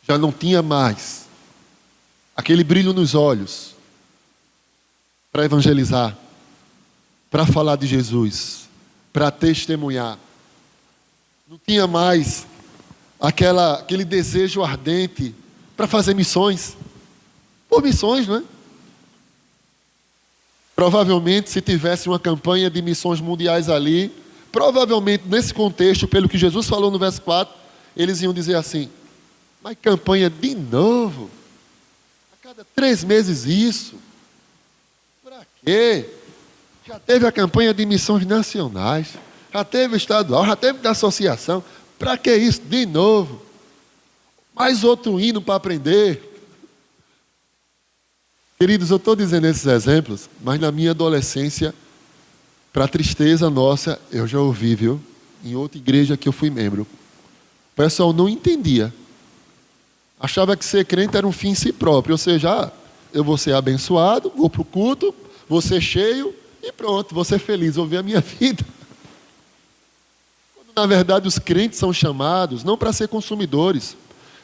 já não tinha mais aquele brilho nos olhos para evangelizar, para falar de Jesus, para testemunhar. Não tinha mais aquele desejo ardente para fazer missões. Por missões, não é? Provavelmente, se tivesse uma campanha de missões mundiais ali, provavelmente, nesse contexto, pelo que Jesus falou no verso 4, eles iam dizer assim: mas campanha de novo? A cada 3 meses isso? Para quê? Já teve a campanha de missões nacionais, já teve estadual, já teve da associação. Para que isso? De novo? Mais outro hino para aprender. Queridos, eu estou dizendo esses exemplos, mas na minha adolescência, para tristeza nossa, eu já ouvi, viu? Em outra igreja que eu fui membro. O pessoal não entendia. Achava que ser crente era um fim em si próprio. Ou seja, eu vou ser abençoado, vou para o culto, vou ser cheio e pronto, vou ser feliz, vou ver a minha vida. Quando, na verdade, os crentes são chamados não para ser consumidores,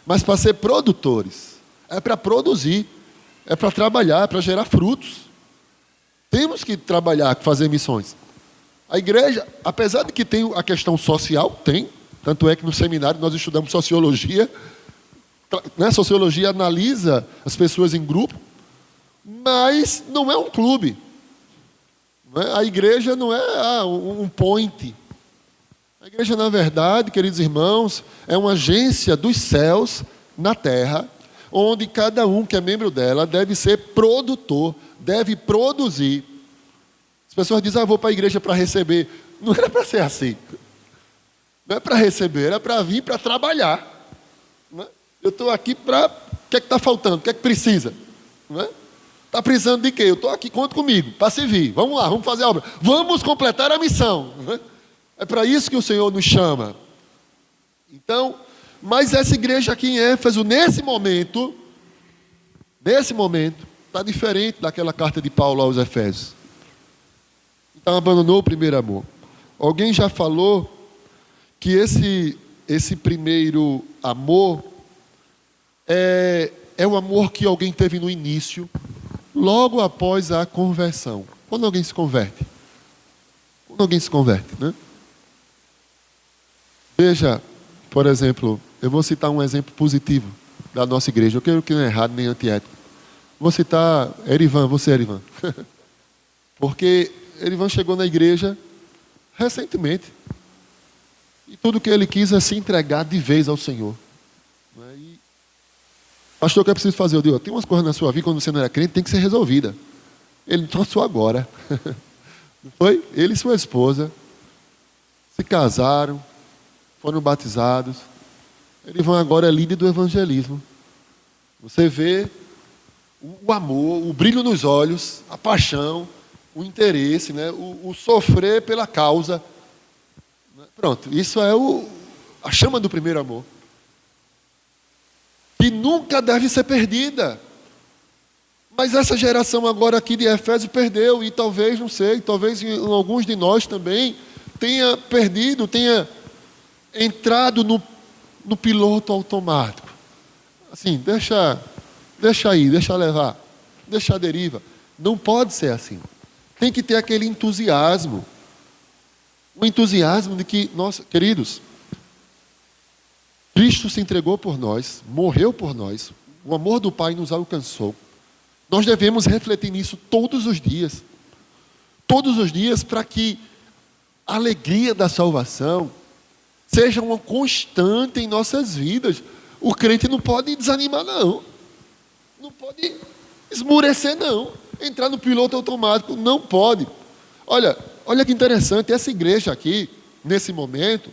mas para ser produtores. É para produzir. É para trabalhar, é para gerar frutos. Temos que trabalhar, fazer missões. A igreja, apesar de que tem a questão social, tem. Tanto é que no seminário nós estudamos sociologia. Né? Sociologia analisa as pessoas em grupo, mas não é um clube. Não é? A igreja não é um point. A igreja, na verdade, queridos irmãos, é uma agência dos céus na terra, onde cada um que é membro dela deve ser produtor, deve produzir. As pessoas dizem, vou para a igreja para receber. Não era para ser assim. Não é para receber, era para vir para trabalhar. Não é? Eu estou aqui para... O que é que está faltando? O que é que precisa? Não é? Está precisando de quê? Eu estou aqui, conta comigo, para servir. Vamos lá, vamos fazer a obra. Vamos completar a missão. Não é? É para isso que o Senhor nos chama. Então, mas essa igreja aqui em Éfeso, nesse momento, está diferente daquela carta de Paulo aos Efésios. Então, abandonou o primeiro amor. Alguém já falou que esse primeiro amor é o amor que alguém teve no início, logo após a conversão. Quando alguém se converte. Né? Veja, por exemplo, eu vou citar um exemplo positivo da nossa igreja. Eu quero que não é errado nem antiético. Vou citar Erivan, você, Erivan. Porque Erivan chegou na igreja recentemente. E tudo que ele quis é se entregar de vez ao Senhor. E, pastor, o que é preciso fazer? Eu digo, tem umas coisas na sua vida, quando você não era crente, tem que ser resolvida. Ele não só agora. Não foi? Ele e sua esposa se casaram, foram batizados. Erivan agora é líder do evangelismo. Você vê o amor, o brilho nos olhos, a paixão, o interesse, né? o sofrer pela causa. Pronto, isso é a chama do primeiro amor. Que nunca deve ser perdida. Mas essa geração agora aqui de Efésio perdeu, e talvez, não sei, talvez em alguns de nós também tenha perdido, tenha entrado no piloto automático. Assim, deixa ir, deixa levar, deixa a deriva. Não pode ser assim. Tem que ter aquele entusiasmo. O entusiasmo de que, nossa, queridos, Cristo se entregou por nós, morreu por nós, o amor do Pai nos alcançou. Nós devemos refletir nisso todos os dias, para que a alegria da salvação seja uma constante em nossas vidas. O crente não pode desanimar, não pode esmurecer, não, entrar no piloto automático, não pode. Olha que interessante, essa igreja aqui, nesse momento,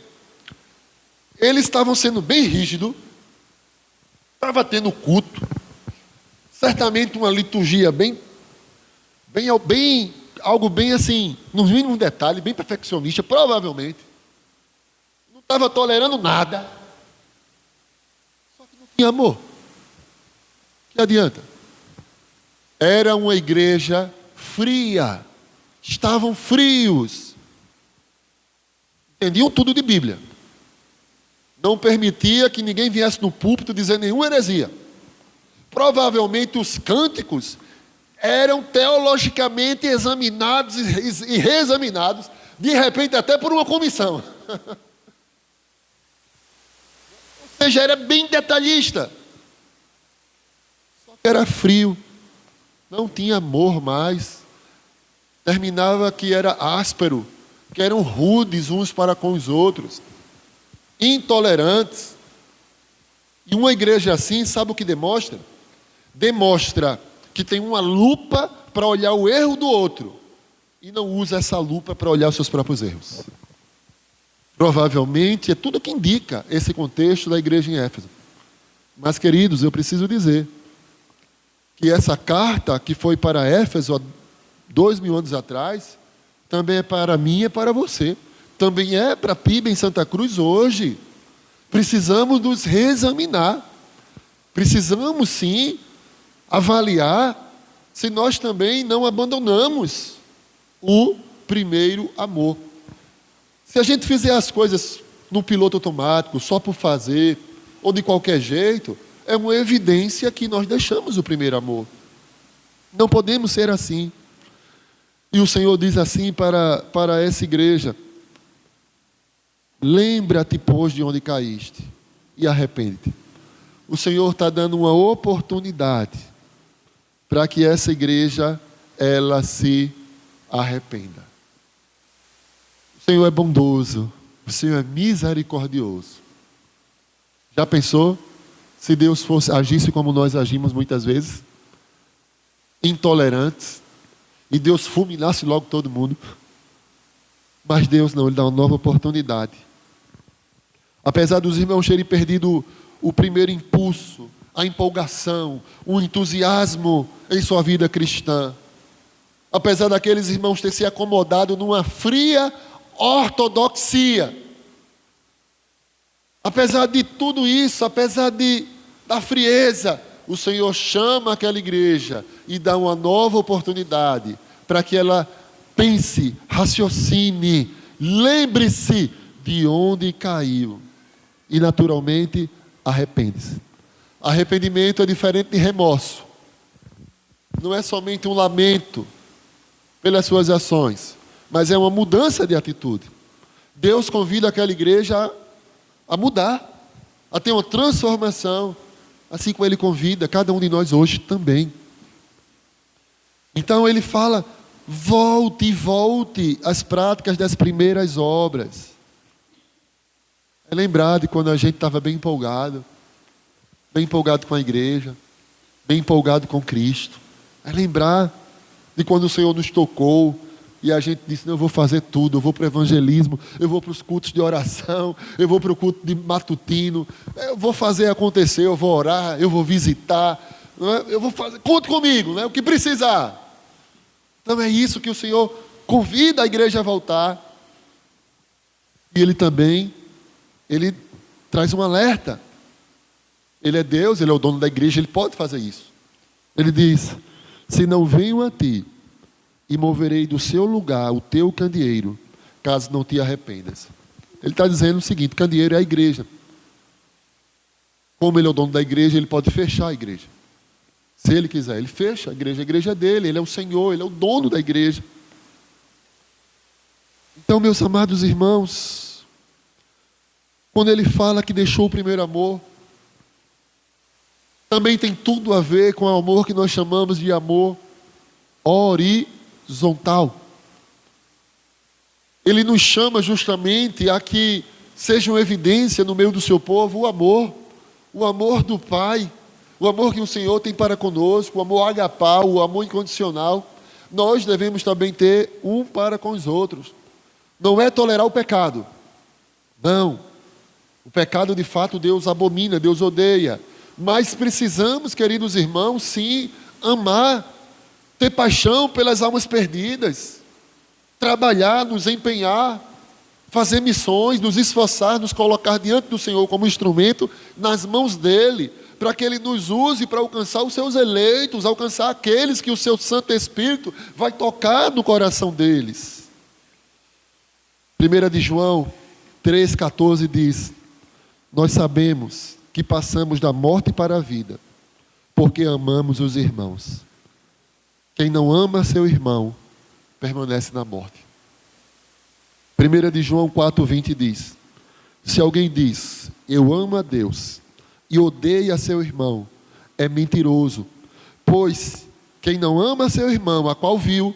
eles estavam sendo bem rígidos, estava tendo culto, certamente uma liturgia algo bem assim, nos mínimos detalhes, bem perfeccionista, provavelmente. Não estava tolerando nada. Só que não tinha amor. Que adianta? Era uma igreja fria. Estavam frios. Entendiam tudo de Bíblia. Não permitia que ninguém viesse no púlpito dizer nenhuma heresia. Provavelmente os cânticos eram teologicamente examinados e reexaminados, de repente até por uma comissão. Ou seja, era bem detalhista. Só que era frio. Não tinha amor mais. Terminava que era áspero, que eram rudes uns para com os outros, intolerantes. E uma igreja assim, sabe o que demonstra? Demonstra que tem uma lupa para olhar o erro do outro e não usa essa lupa para olhar os seus próprios erros. Provavelmente é tudo que indica esse contexto da igreja em Éfeso. Mas, queridos, eu preciso dizer que essa carta que foi para Éfeso há 2000 anos atrás, também é para mim e é para você. Também é para PIB em Santa Cruz hoje. Precisamos nos reexaminar. Precisamos, sim, avaliar se nós também não abandonamos o primeiro amor. Se a gente fizer as coisas no piloto automático, só por fazer, ou de qualquer jeito, é uma evidência que nós deixamos o primeiro amor. Não podemos ser assim. E o Senhor diz assim para essa igreja: Lembra-te, pois, de onde caíste e arrepende-te. O Senhor está dando uma oportunidade para que essa igreja, ela se arrependa. O Senhor é bondoso, o Senhor é misericordioso. Já pensou se Deus agisse como nós agimos muitas vezes? Intolerantes, e Deus fulminasse logo todo mundo. Mas Deus não, Ele dá uma nova oportunidade. Apesar dos irmãos terem perdido o primeiro impulso, a empolgação, o entusiasmo em sua vida cristã, apesar daqueles irmãos terem se acomodado numa fria ortodoxia, apesar de tudo isso, apesar da frieza, o Senhor chama aquela igreja e dá uma nova oportunidade para que ela pense, raciocine, lembre-se de onde caiu e naturalmente arrepende-se. Arrependimento é diferente de remorso. Não é somente um lamento pelas suas ações, mas é uma mudança de atitude. Deus convida aquela igreja a mudar, a ter uma transformação, assim como Ele convida cada um de nós hoje também. Então Ele fala: volte às práticas das primeiras obras. É lembrar de quando a gente estava bem empolgado com a igreja, bem empolgado com Cristo. É lembrar de quando o Senhor nos tocou e a gente disse: não, eu vou fazer tudo, eu vou para o evangelismo, eu vou para os cultos de oração, eu vou para o culto de matutino, eu vou fazer acontecer, eu vou orar, eu vou visitar, não é? Eu vou fazer, conte comigo, né? O que precisar. Então é isso que o Senhor convida a igreja a voltar. E Ele também, Ele traz um alerta. Ele é Deus, Ele é o dono da igreja, Ele pode fazer isso. Ele diz: se não venho a ti, e moverei do seu lugar o teu candeeiro, caso não te arrependas. Ele está dizendo o seguinte: candeeiro é a igreja. Como Ele é o dono da igreja, Ele pode fechar a igreja. Se Ele quiser, Ele fecha a igreja é dele, Ele é o Senhor, Ele é o dono da igreja. Então, meus amados irmãos, quando Ele fala que deixou o primeiro amor, também tem tudo a ver com o amor que nós chamamos de amor horizontal. Ele nos chama justamente a que seja uma evidência no meio do seu povo o amor do Pai, o amor que o Senhor tem para conosco, o amor agapau, o amor incondicional. Nós devemos também ter um para com os outros. Não é tolerar o pecado. Não. O pecado, de fato, Deus abomina, Deus odeia. Mas precisamos, queridos irmãos, sim, amar, ter paixão pelas almas perdidas, trabalhar, nos empenhar, fazer missões, nos esforçar, nos colocar diante do Senhor como instrumento nas mãos dEle, para que Ele nos use para alcançar os seus eleitos, alcançar aqueles que o seu Santo Espírito vai tocar no coração deles. 1 de João 3,14 diz: nós sabemos que passamos da morte para a vida, porque amamos os irmãos. Quem não ama seu irmão, permanece na morte. 1 de João 4,20 diz: se alguém diz, eu amo a Deus, e odeia seu irmão, é mentiroso. Pois quem não ama seu irmão, a qual viu,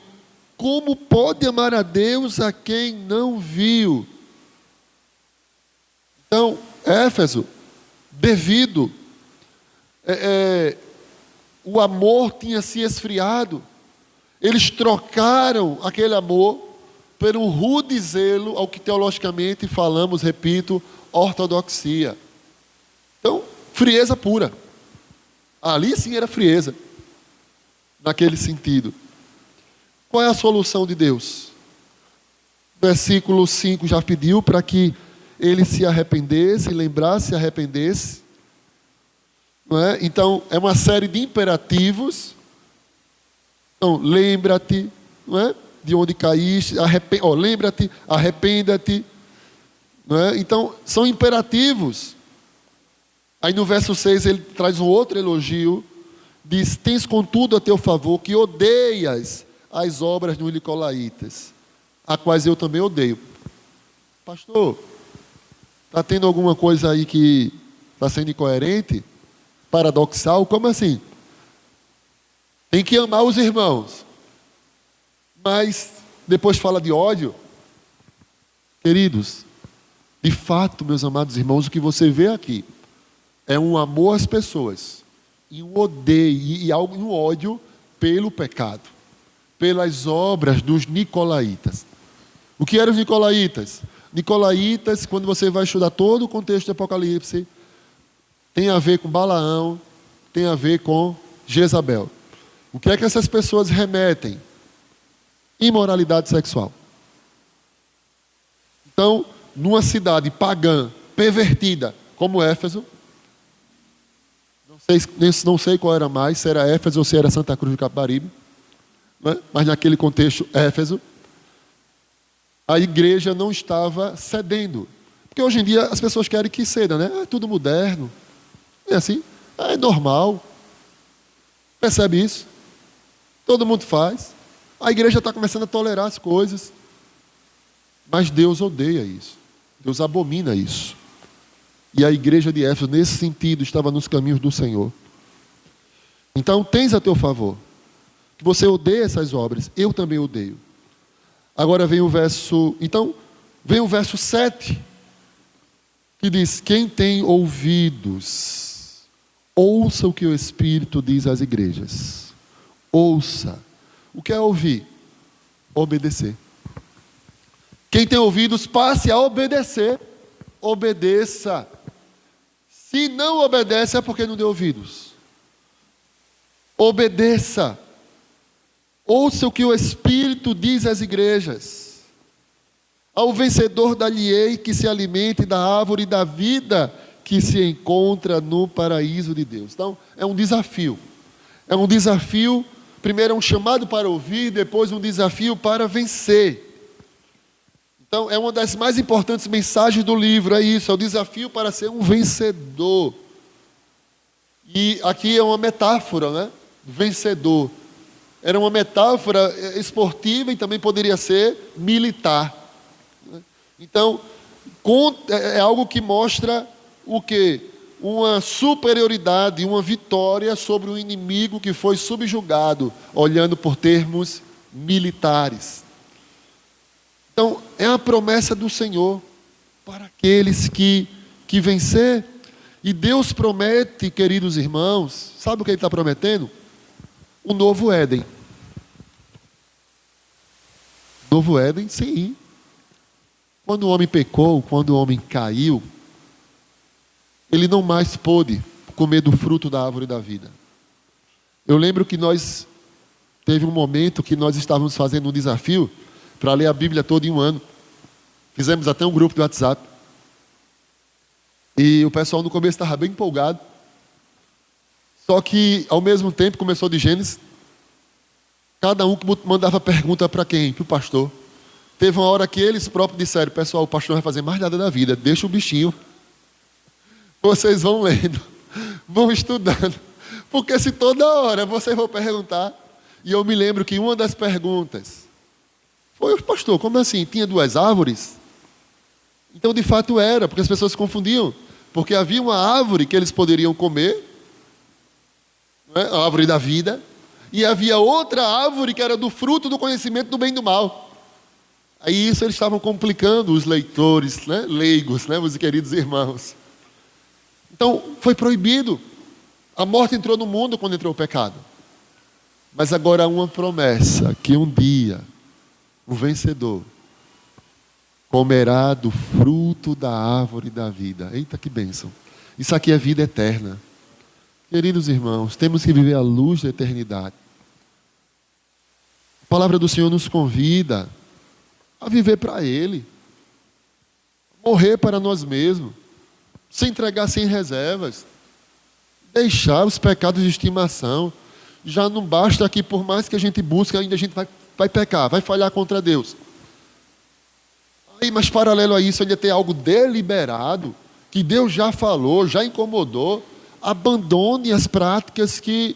como pode amar a Deus a quem não viu? Então, Éfeso, devido o amor tinha se esfriado, eles trocaram aquele amor por um rude zelo, ao que teologicamente falamos, repito, ortodoxia. Então, frieza pura. Ali sim era frieza, naquele sentido. Qual é a solução de Deus? Versículo 5 já pediu para que ele se arrependesse, lembrasse, se arrependesse. Não é? Então, é uma série de imperativos. Então, lembra-te, não é? De onde caíste, lembra-te, arrependa-te. Não é? Então, são imperativos. Aí no verso 6 ele traz um outro elogio. Diz: tens contudo a teu favor que odeias as obras dos nicolaítas, a quais eu também odeio. Pastor, Está tendo alguma coisa aí que está sendo incoerente? Paradoxal? Como assim? Tem que amar os irmãos. Mas depois fala de ódio. Queridos, de fato, meus amados irmãos, o que você vê aqui é um amor às pessoas e um odeio e um ódio pelo pecado, pelas obras dos nicolaítas. O que eram os nicolaítas? Nicolaítas, quando você vai estudar todo o contexto do Apocalipse, tem a ver com Balaão, tem a ver com Jezabel. O que é que essas pessoas remetem? Imoralidade sexual. Então, numa cidade pagã, pervertida, como Éfeso, não sei qual era mais, se era Éfeso ou se era Santa Cruz do Capibaribe, né? Mas naquele contexto, Éfeso, a igreja não estava cedendo. Porque hoje em dia as pessoas querem que ceda, né? É tudo moderno. É assim, é normal. Percebe isso? Todo mundo faz. A igreja está começando a tolerar as coisas. Mas Deus odeia isso. Deus abomina isso. E a igreja de Éfeso, nesse sentido, estava nos caminhos do Senhor. Então, tens a teu favor que você odeia essas obras. Eu também odeio. Agora vem o verso... Então, vem o verso 7, que diz: quem tem ouvidos, ouça o que o Espírito diz às igrejas. Ouça. O que é ouvir? Obedecer. Quem tem ouvidos, passe a obedecer. Obedeça. Se não obedece, é porque não deu ouvidos. Obedeça. Ouça o que o Espírito diz às igrejas. Ao vencedor dar-lhe-ei que se alimente da árvore da vida que se encontra no paraíso de Deus. Então, é um desafio. É um desafio, primeiro é um chamado para ouvir, depois um desafio para vencer. Então, é uma das mais importantes mensagens do livro, é isso, é o desafio para ser um vencedor. E aqui é uma metáfora, né? Vencedor. Era uma metáfora esportiva e também poderia ser militar. Então, é algo que mostra o quê? Uma superioridade, uma vitória sobre o inimigo que foi subjugado, olhando por termos militares. Então, é a promessa do Senhor para aqueles que vencer. E Deus promete, queridos irmãos, sabe o que Ele está prometendo? O novo Éden. Novo Éden, sim. Quando o homem pecou, quando o homem caiu, ele não mais pôde comer do fruto da árvore da vida. Eu lembro que teve um momento que nós estávamos fazendo um desafio para ler a Bíblia toda em um ano. Fizemos até um grupo do WhatsApp. E o pessoal no começo estava bem empolgado. Só que, ao mesmo tempo, começou de Gênesis. Cada um mandava pergunta para quem? Para o pastor. Teve uma hora que eles próprios disseram: pessoal, o pastor não vai fazer mais nada da vida, deixa o bichinho. Vocês vão lendo, vão estudando. Porque se toda hora vocês vão perguntar... E eu me lembro que uma das perguntas foi: pastor, como assim? Tinha 2 árvores? Então, de fato era, porque as pessoas se confundiam. Porque havia uma árvore que eles poderiam comer, não é? A árvore da vida. E havia outra árvore que era do fruto do conhecimento do bem e do mal. Aí isso eles estavam complicando os leitores, né? Leigos, né? Meus queridos irmãos. Então, foi proibido. A morte entrou no mundo quando entrou o pecado. Mas agora há uma promessa, que um dia o vencedor comerá do fruto da árvore da vida. Eita, que bênção. Isso aqui é vida eterna. Queridos irmãos, temos que viver à luz da eternidade. A palavra do Senhor nos convida a viver para Ele. Morrer para nós mesmos. Se entregar sem reservas. Deixar os pecados de estimação. Já não basta que, por mais que a gente busque, ainda a gente vai pecar, vai falhar contra Deus. Aí, mas paralelo a isso, ainda tem algo deliberado, que Deus já falou, já incomodou. Abandone as práticas que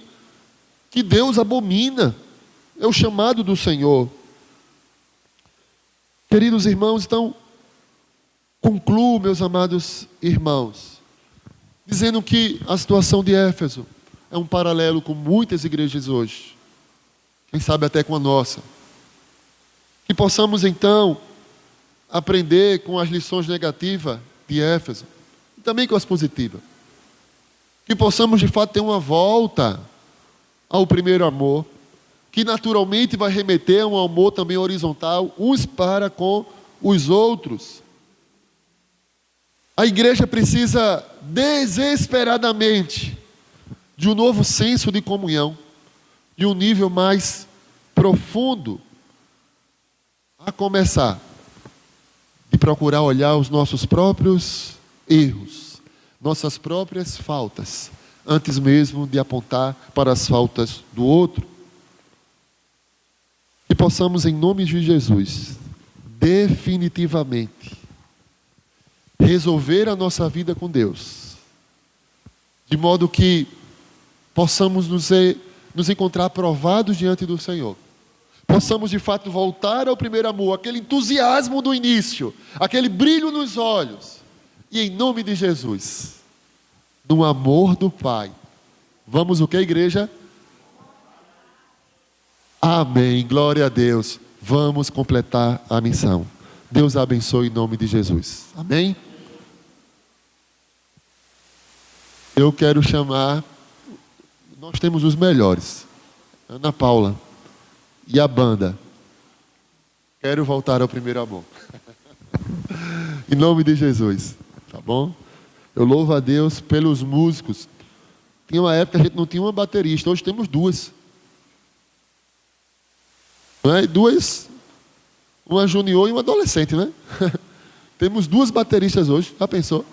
Deus abomina. É o chamado do Senhor. Queridos irmãos, então, concluo, meus amados irmãos, dizendo que a situação de Éfeso é um paralelo com muitas igrejas hoje, quem sabe até com a nossa. Que possamos então aprender com as lições negativas de Éfeso e também com as positivas. Que possamos de fato ter uma volta ao primeiro amor, que naturalmente vai remeter a um amor também horizontal, uns para com os outros. A igreja precisa desesperadamente de um novo senso de comunhão, de um nível mais profundo, a começar de procurar olhar os nossos próprios erros, nossas próprias faltas, antes mesmo de apontar para as faltas do outro. E possamos, em nome de Jesus, definitivamente resolver a nossa vida com Deus, de modo que possamos nos encontrar aprovados diante do Senhor. Possamos de fato voltar ao primeiro amor, aquele entusiasmo do início, aquele brilho nos olhos. E em nome de Jesus, no amor do Pai, vamos o que, igreja? Amém, glória a Deus. Vamos completar a missão. Deus abençoe em nome de Jesus. Amém? Eu quero chamar, nós temos os melhores, Ana Paula e a banda. Quero voltar ao primeiro amor. Em nome de Jesus, tá bom? Eu louvo a Deus pelos músicos. Tinha uma época que a gente não tinha uma baterista, hoje temos duas. Não é? Duas, uma junior e uma adolescente, né? Temos duas bateristas hoje, já pensou?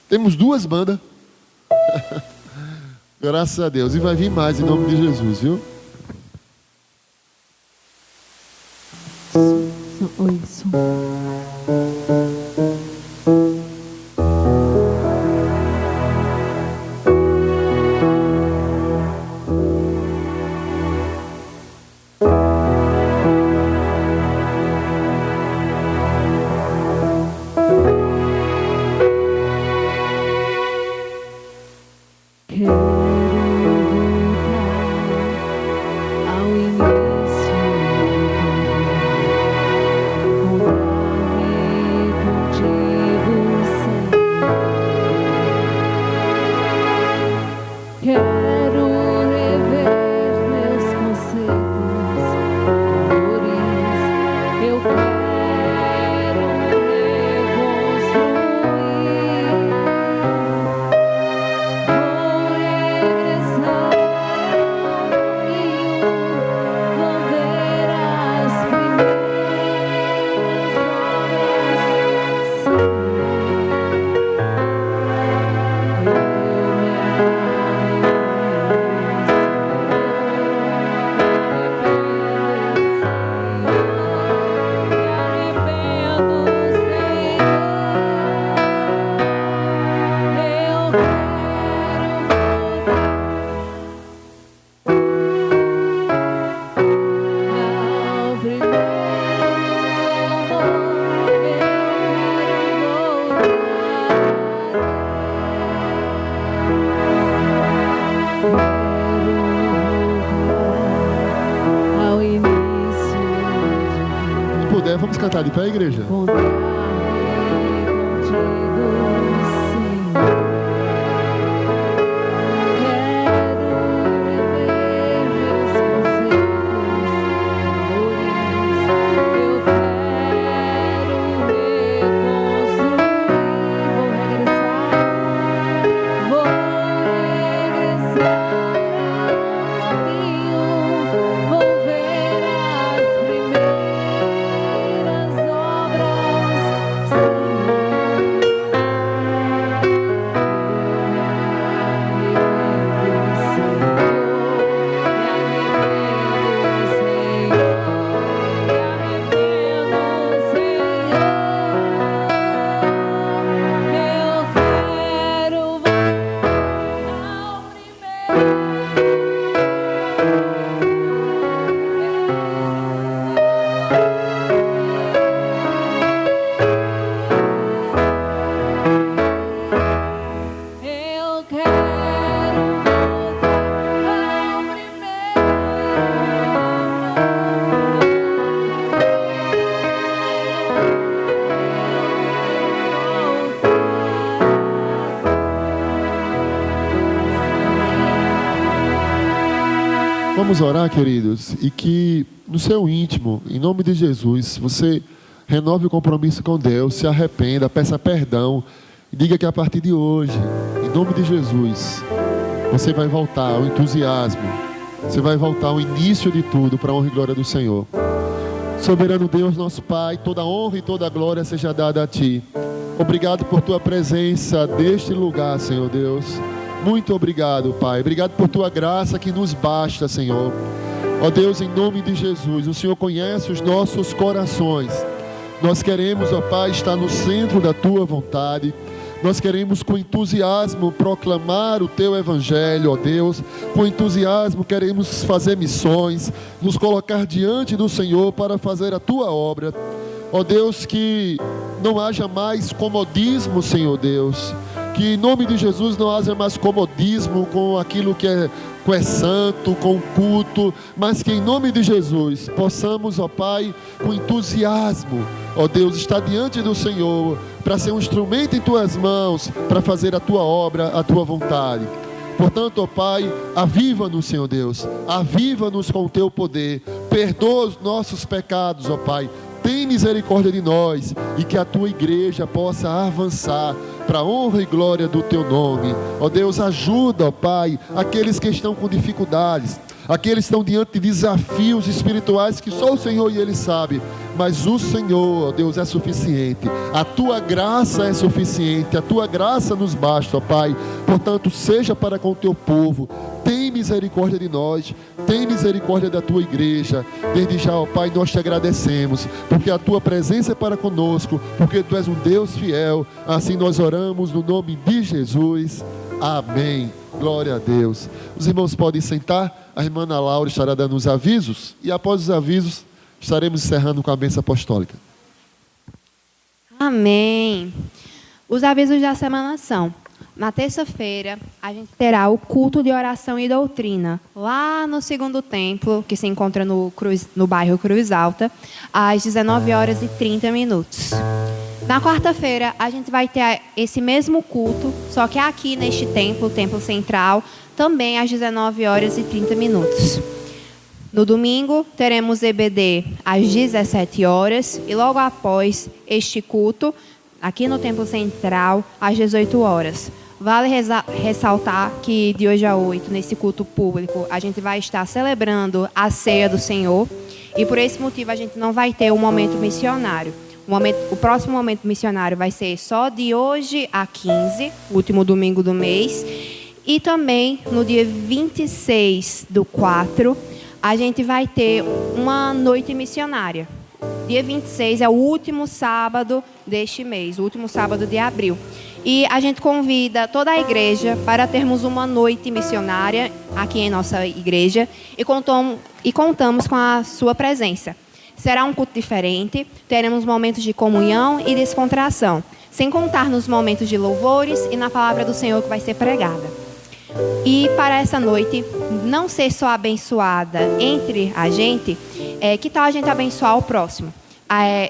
Temos duas bandas. Graças a Deus. E vai vir mais em nome de Jesus, viu? Oi, som. Vamos cantar de pé, igreja? Vou ver as primeiras obras vamos orar, queridos, e que no seu íntimo, em nome de Jesus, você renove o compromisso com Deus, se arrependa, peça perdão e diga que a partir de hoje, em nome de Jesus, você vai voltar ao entusiasmo, você vai voltar ao início de tudo para a honra e glória do Senhor. Soberano Deus, nosso Pai, toda honra e toda glória seja dada a Ti. Obrigado por Tua presença neste lugar, Senhor Deus. Muito obrigado, Pai. Obrigado por Tua graça que nos basta, Senhor. Ó Deus, em nome de Jesus, o Senhor conhece os nossos corações. Nós queremos, ó Pai, estar no centro da Tua vontade. Nós queremos com entusiasmo proclamar o Teu Evangelho, ó Deus. Com entusiasmo queremos fazer missões, nos colocar diante do Senhor para fazer a Tua obra. Ó Deus, que não haja mais comodismo, Senhor Deus. Que em nome de Jesus não haja mais comodismo com aquilo que é santo, com o culto, mas que em nome de Jesus possamos, ó Pai, com entusiasmo, ó Deus, estar diante do Senhor, para ser um instrumento em Tuas mãos, para fazer a Tua obra, a Tua vontade. Portanto, ó Pai, aviva-nos, Senhor Deus, aviva-nos com o Teu poder, perdoa os nossos pecados, ó Pai, tem misericórdia de nós e que a Tua igreja possa avançar para a honra e glória do Teu nome. Ó Deus, ajuda, ó Pai, aqueles que estão com dificuldades, aqueles que estão diante de desafios espirituais que só o Senhor e Ele sabe, mas o Senhor, ó Deus, é suficiente, a Tua graça é suficiente, a Tua graça nos basta, ó Pai. Portanto, seja para com o Teu povo, tem misericórdia de nós, tem misericórdia da Tua igreja. Desde já, ó Pai, nós Te agradecemos, porque a Tua presença é para conosco, porque Tu és um Deus fiel. Assim nós oramos no nome de Jesus, amém. Glória a Deus. Os irmãos podem sentar. A irmã Ana Laura estará dando os avisos, e após os avisos estaremos encerrando com a bênção apostólica. Amém. Os avisos da semana são: na terça-feira, a gente terá o culto de oração e doutrina, lá no segundo templo, que se encontra no bairro Cruz Alta, às 19h30. Na quarta-feira, a gente vai ter esse mesmo culto, só que aqui neste templo, o templo central, também às 19h30. No domingo, teremos EBD às 17h e logo após este culto, aqui no templo central, às 18h. Vale ressaltar que de hoje a 8, nesse culto público, a gente vai estar celebrando a ceia do Senhor e por esse motivo a gente não vai ter um momento missionário. O próximo momento missionário vai ser só de hoje a 15, último domingo do mês. E também no dia 26/4, a gente vai ter uma noite missionária. Dia 26 é o último sábado deste mês, o último sábado de abril. E a gente convida toda a igreja para termos uma noite missionária aqui em nossa igreja e contamos com a sua presença. Será um culto diferente, teremos momentos de comunhão e descontração, sem contar nos momentos de louvores e na palavra do Senhor que vai ser pregada. E para essa noite, não ser só abençoada entre a gente, que tal a gente abençoar o próximo?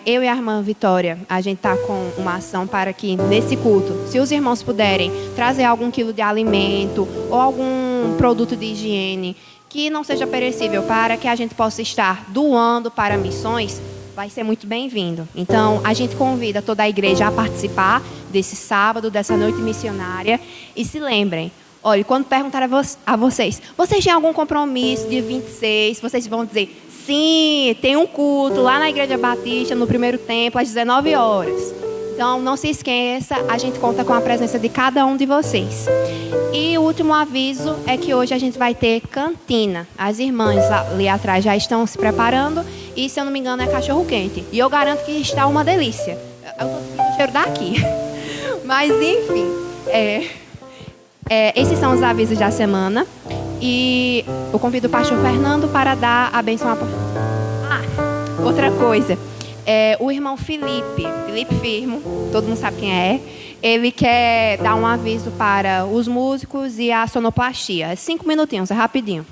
Eu e a irmã Vitória, a gente está com uma ação para que nesse culto, se os irmãos puderem trazer algum quilo de alimento ou algum produto de higiene que não seja perecível, para que a gente possa estar doando para missões, vai ser muito bem-vindo. Então, a gente convida toda a igreja a participar desse sábado, dessa noite missionária. E se lembrem, olha, quando perguntar a vocês têm algum compromisso dia 26? Vocês vão dizer, sim, tem um culto lá na Igreja Batista, no primeiro templo, às 19h. Então, não se esqueça, a gente conta com a presença de cada um de vocês. E o último aviso é que hoje a gente vai ter cantina. As irmãs ali atrás já estão se preparando e, se eu não me engano, é cachorro-quente. E eu garanto que está uma delícia. Eu estou sentindo o cheiro daqui. Mas, enfim, esses são os avisos da semana. E eu convido o pastor Fernando para dar a bênção. Outra coisa. O irmão Felipe Firmo, todo mundo sabe quem é, ele quer dar um aviso para os músicos e a sonoplastia. É 5 minutinhos, é rapidinho.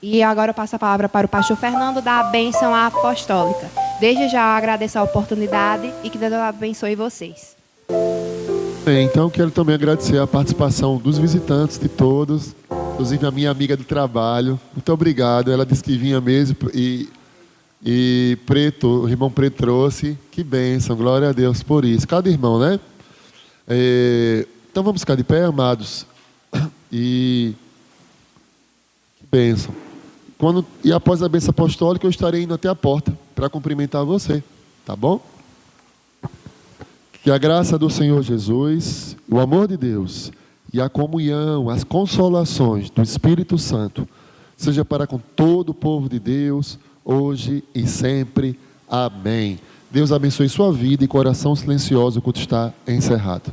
E agora eu passo a palavra para o pastor Fernando dar a bênção apostólica. Desde já eu agradeço a oportunidade e que Deus abençoe vocês. Então quero também agradecer a participação dos visitantes, de todos. inclusive a minha amiga do trabalho. Muito obrigado. Ela disse que vinha mesmo e Preto, o irmão Preto trouxe. Que bênção, glória a Deus por isso. Cada irmão, né? Então vamos ficar de pé, amados. E que bênção. E após a bênção apostólica, eu estarei indo até a porta para cumprimentar você. Tá bom? Que a graça do Senhor Jesus, o amor de Deus e a comunhão, as consolações do Espírito Santo seja para com todo o povo de Deus, hoje e sempre. Amém. Deus abençoe sua vida e coração silencioso, o culto está encerrado.